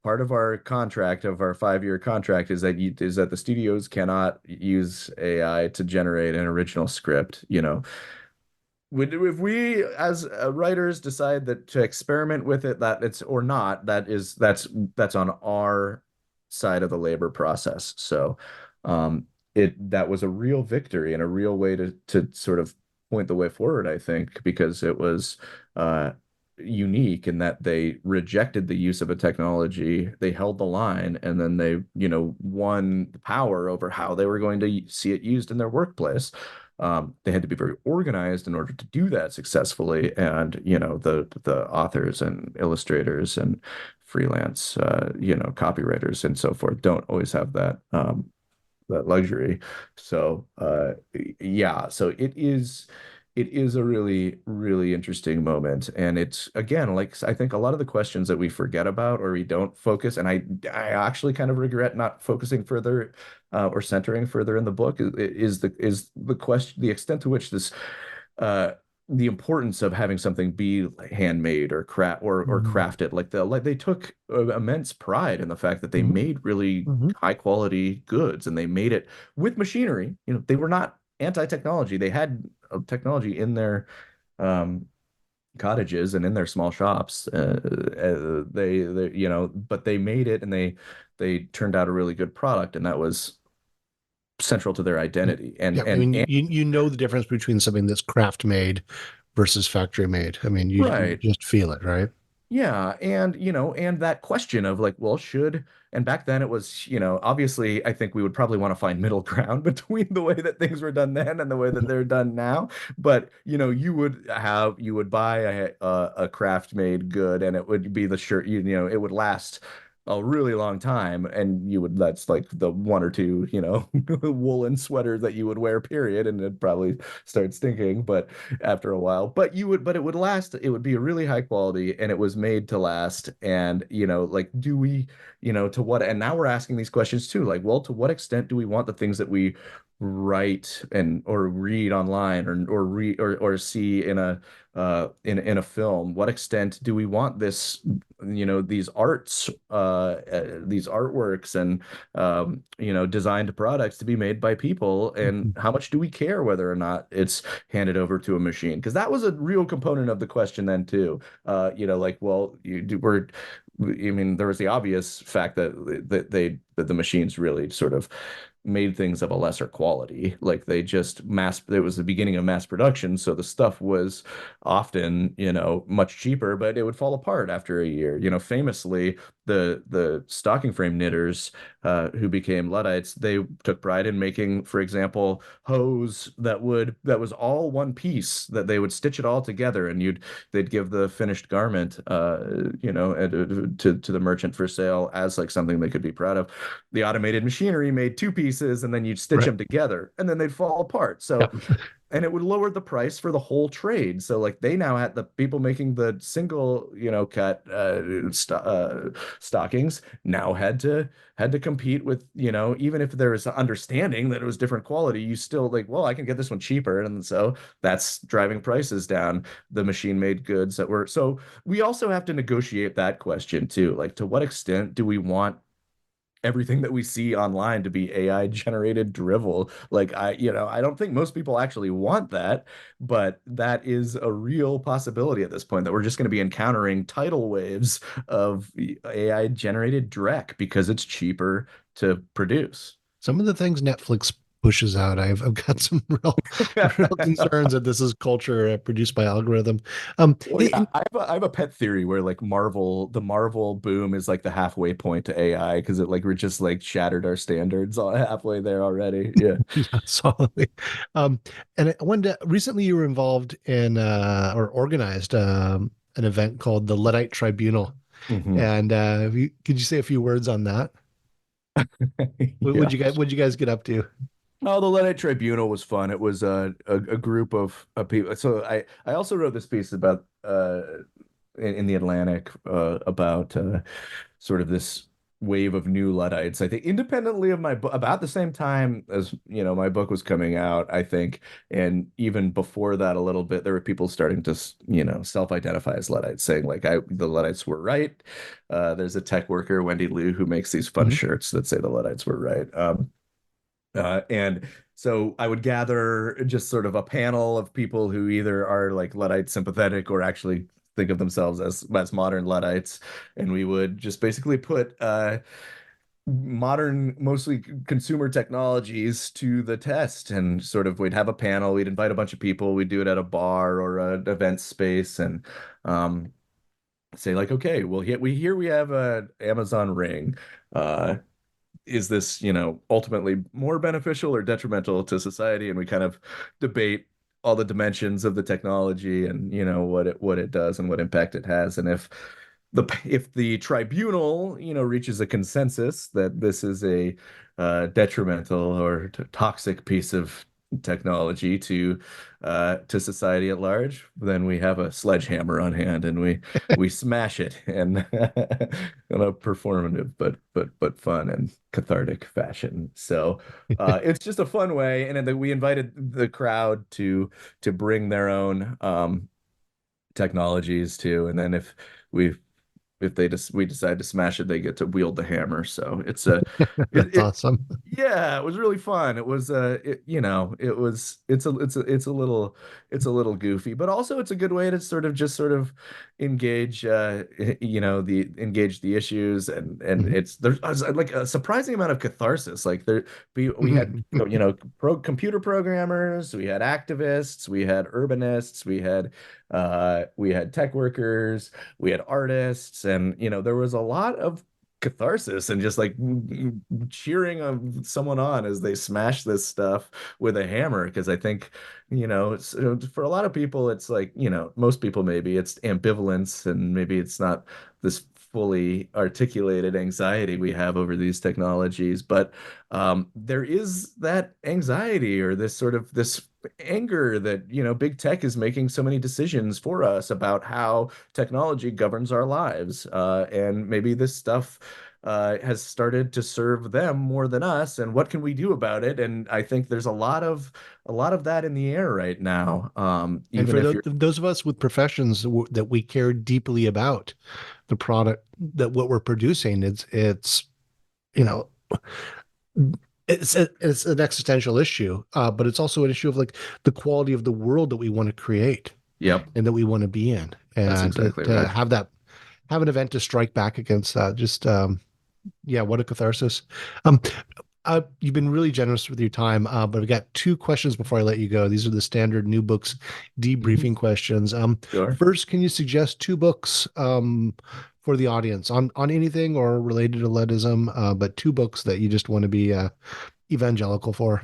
part of our contract, of our 5-year contract, is that the studios cannot use AI to generate an original script. If we as writers decide that to experiment with it, that it's or not, that's on our side of the labor process. So it that was a real victory and a real way to sort of point the way forward, I think, because it was uh unique in that they rejected the use of a technology, they held the line, and then they, won the power over how they were going to see it used in their workplace. They had to be very organized in order to do that successfully, and the authors and illustrators and freelance, copywriters and so forth don't always have that luxury. So yeah, so it is a really, really interesting moment. And it's, again, like I think a lot of the questions that we forget about or we don't focus, and I actually kind of regret not focusing further, or centering further in the book, is the question, the extent to which this uh the importance of having something be like handmade or craft or Mhm. crafted. Like they took immense pride in the fact that they Mhm. made really Mhm. high quality goods, and they made it with machinery. They were not anti-technology. They had technology in their um, cottages and in their small shops. But they made it, and they turned out a really good product, and that was central to their identity. And Yeah, I mean, and you know the difference between something that's craft made versus factory made. I mean, you right. just feel it, right? Yeah, and that question of like, well, and back then it was, obviously I think we would probably want to find middle ground between the way that things were done then and the way that they're done now. But, you would buy a craft made good, and it would be the shirt, it would last a really long time, and that's like the one or two, woolen sweaters that you would wear, period, and it'd probably start stinking, but after a while. But it would last. It would be a really high quality, and it was made to last. And like, do we, to what? And now we're asking these questions too. Like, well, to what extent do we want the things that we write and or read online or read or see in a film? What extent do we want this, these these artworks and designed products to be made by people? And Mhm. how much do we care whether or not it's handed over to a machine? Because that was a real component of the question then too. Like, well, I mean, there was the obvious fact that the machines really sort of made things of a lesser quality. Like they just it was the beginning of mass production, so the stuff was often, much cheaper, but it would fall apart after a year. Famously, the stocking frame knitters, who became Luddites, they took pride in making, for example, hose that was all one piece, that they would stitch it all together, and they'd give the finished garment, to the merchant for sale as like something they could be proud of. The automated machinery made two pieces, and then you'd stitch Right. them together, and then they'd fall apart. So Yeah. and it would lower the price for the whole trade. So like they now had the people making the single, cut stockings now had to compete with, even if there was an understanding that it was different quality, you still like, well, I can get this one cheaper. And so that's driving prices down, the machine made goods that were. So we also have to negotiate that question too. Like, to what extent do we want everything that we see online to be AI generated drivel? Like, I don't think most people actually want that, but that is a real possibility at this point, that we're just going to be encountering tidal waves of AI generated dreck because it's cheaper to produce. Some of the things Netflix pushes out, I've got some real concerns that this is culture produced by algorithm. Well, yeah, I have a pet theory where like the Marvel boom is like the halfway point to AI, because it like we're just like shattered our standards all halfway there already. Yeah. yeah, solidly. And one day, recently you were involved in or organized an event called the Luddite Tribunal. Hmm. And could you say a few words on that? Yeah. What'd you guys get up to? Oh, the Luddite Tribunal was fun. It was a group of people. So I also wrote this piece about in the Atlantic about sort of this wave of new Luddites. I think independently of my book, about the same time as my book was coming out, I think, and even before that a little bit, there were people starting to self-identify as Luddites, saying like the Luddites were right. There's a tech worker, Wendy Liu, who makes these fun Mhm. shirts that say the Luddites were right. And so I would gather just sort of a panel of people who either are like Luddite sympathetic or actually think of themselves as modern Luddites, and we would just basically put modern, mostly consumer technologies to the test, and sort of we'd have a panel, we'd invite a bunch of people, we'd do it at a bar or an event space, and um, say like, okay, well, here we have a Amazon Ring. Is this, ultimately more beneficial or detrimental to society? And we kind of debate all the dimensions of the technology, and what it does and what impact it has. And if the tribunal, reaches a consensus that this is a detrimental or toxic piece of technology to society at large, then we have a sledgehammer on hand, and we smash it, and in a performative but fun and cathartic fashion. So it's just a fun way, and then we invited the crowd to bring their own technologies too, and then we we decide to smash it, they get to wield the hammer. So it, That's it awesome. yeah, it was really fun. It was it's a little goofy, but also it's a good way to sort of engage engage the issues, and Mhm. there's like a surprising amount of catharsis. Like we had Mhm. computer programmers, we had activists, we had urbanists, we had tech workers, we had artists, and there was a lot of catharsis and just like cheering someone on as they smash this stuff with a hammer. Because I think, for a lot of people, it's like, most people, maybe it's ambivalence, and maybe it's not this fully articulated anxiety we have over these technologies, but there is that anxiety, or this anger that big tech is making so many decisions for us about how technology governs our lives, and maybe this stuff has started to serve them more than us, and what can we do about it? And I think there's a lot of that in the air right now. And Even for if you're those of us with professions that we care deeply about the product that what we're producing, it's you know it's an existential issue, but it's also an issue of like the quality of the world that we want to create Yep, and that we want to be in, that's and exactly to right. have an event to strike back against that. Just yeah, what a catharsis. Um, you've been really generous with your time, but I've got two questions before I let you go. These are the standard new books Mhm. debriefing questions. Sure. First, can you suggest two books for the audience on anything or related to Luddism, but two books that you just want to be evangelical for?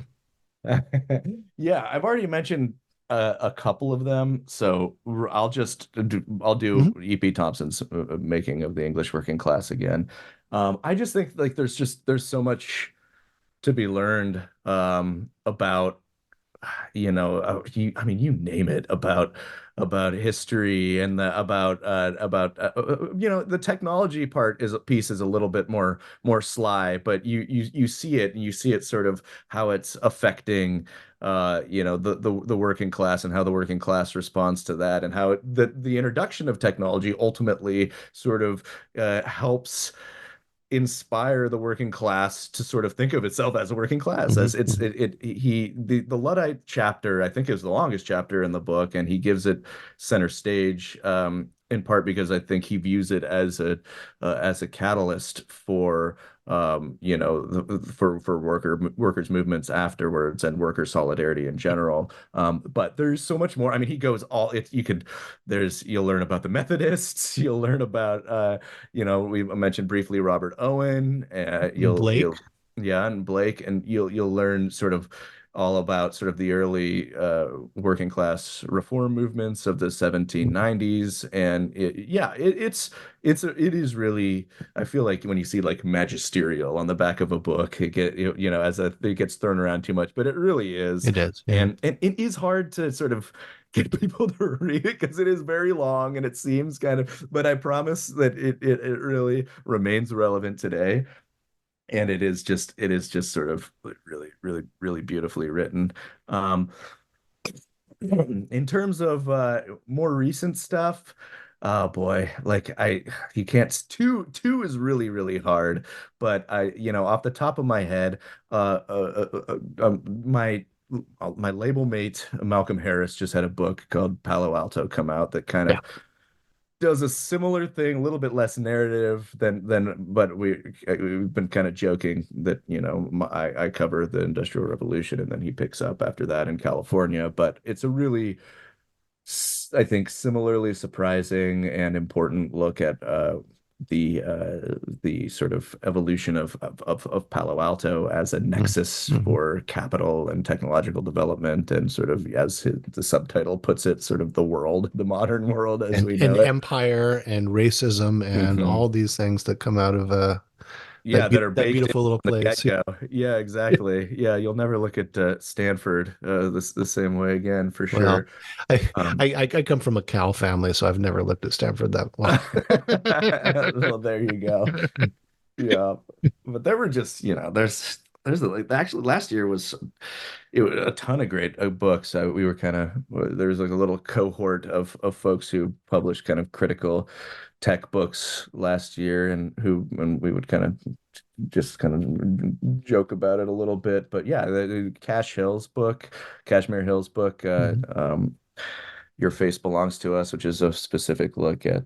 Yeah, I've already mentioned a couple of them, so I'll do Mhm. E.P. Thompson's Making of the English Working Class again. I just think like there's so much to be learned about I mean, you name it, about history and the technology piece is a little bit more sly, but you see it, and you see it sort of how it's affecting the working class, and how the working class responds to that, and how the introduction of technology ultimately sort of helps inspire the working class to sort of think of itself as a working class. Hmm. As the Luddite chapter, I think, is the longest chapter in the book, and he gives it center stage, in part because I think he views it as a catalyst for for workers movements afterwards, and worker solidarity in general. But there's so much more. I mean, he goes all it you could you'll learn about the Methodists, you'll learn about we mentioned briefly Robert Owen. Blake. Yeah, and Blake, and you'll learn sort of all about sort of the early working class reform movements of the 1790s. And it is really, I feel like when you see like magisterial on the back of a book, it gets thrown around too much, but it really is. It is. Yeah. And it is hard to sort of get people to read it because it is very long, and it seems kind of, but I promise that it really remains relevant today. And it is just sort of really, really, really beautifully written. Um, in terms of more recent stuff, oh boy, like you can't, two is really, really hard, but off the top of my head, my label mate Malcolm Harris just had a book called Palo Alto come out that kind Yeah. of does a similar thing, a little bit less narrative but we've been kind of joking that I cover the Industrial Revolution, and then he picks up after that in California. But it's a really, I think, similarly surprising and important look at the sort of evolution of Palo Alto as a nexus Mm-hmm. for capital and technological development, and sort of, as the subtitle puts it, sort of the modern world as we know And it. empire and racism and Hmm. all these things that come out of Yeah, that are that baked in beautiful little from the place. get-go. Yeah, exactly. Yeah, you'll never look at Stanford the same way again, for Well, sure. I, Um, I come from a Cal family, so I've never looked at Stanford that well. well, there you go. Yeah, but there were just, like, actually last year was a ton of great books. We were kind of there was like a little cohort of folks who published kind of critical tech books last year, and we would kind of just kind of joke about it a little bit. But yeah, the Kashmir Hill's book, Mhm. Your Face Belongs to Us, which is a specific look at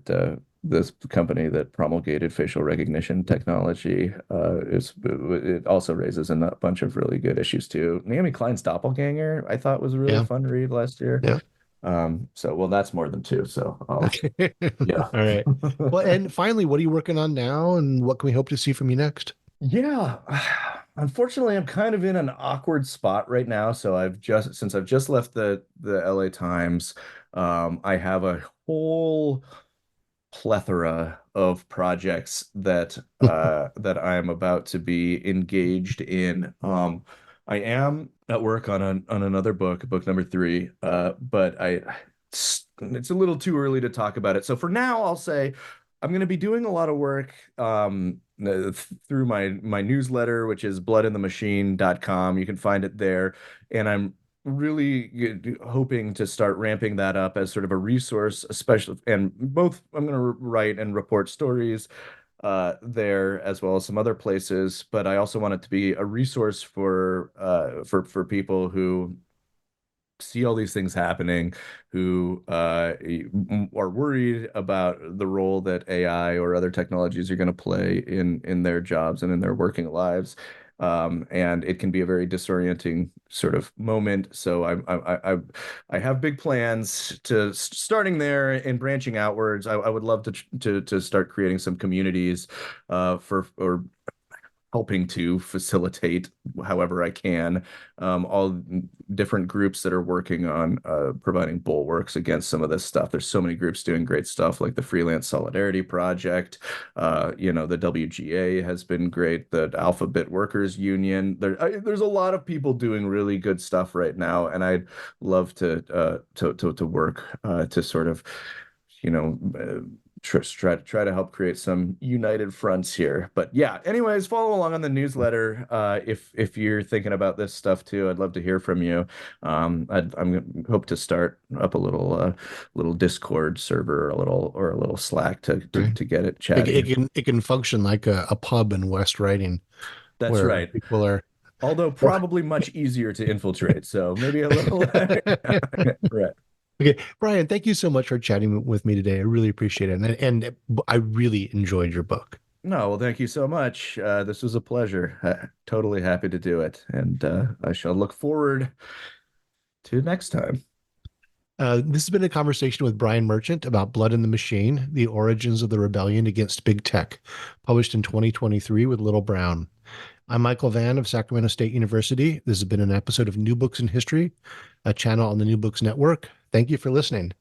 this company that promulgated facial recognition technology. It also raises a bunch of really good issues too. Naomi Klein's Doppelganger, I thought, was a really Yeah, fun read last year. yeah. So, well, that's more than two. So, yeah. All right. Well, and finally, what are you working on now, and what can we hope to see from you next? Yeah. Unfortunately, I'm kind of in an awkward spot right now. So since I've just left the LA Times, I have a whole plethora of projects that I am about to be engaged in. I am at work on another book number three, but it's a little too early to talk about it. So for now, I'll say I'm going to be doing a lot of work through my newsletter, which is bloodinthemachine.com. You can find it there, and I'm really hoping to start ramping that up as sort of a resource, especially, and both I'm going to write and report stories there, as well as some other places. But I also want it to be a resource for people who see all these things happening, who are worried about the role that AI or other technologies are going to play in their jobs and in their working lives. And it can be a very disorienting sort of moment. So I have big plans to starting there and branching outwards. I would love to start creating some communities for or helping to facilitate however I can, all different groups that are working on providing bulwarks against some of this stuff. There's so many groups doing great stuff, like the Freelance Solidarity Project. The WGA has been great. The Alphabet Workers Union. There's a lot of people doing really good stuff right now, and I'd love to work to sort of, try to help create some united fronts here. But yeah, anyways, follow along on the newsletter. If you're thinking about this stuff too, I'd love to hear from you. I'm hope to start up a little Discord server, or a little Slack to get it chatting. It can function like a pub in West Riding. That's where right. People are, although probably much easier to infiltrate. So maybe a little right. Okay, Brian, thank you so much for chatting with me today. I really appreciate it. And I really enjoyed your book. No, well, thank you so much. This was a pleasure. Totally happy to do it. And I shall look forward to next time. This has been a conversation with Brian Merchant about Blood in the Machine, The Origins of the Rebellion Against Big Tech, published in 2023 with Little Brown. I'm Michael Vann of Sacramento State University. This has been an episode of New Books in History, a channel on the New Books Network. Thank you for listening.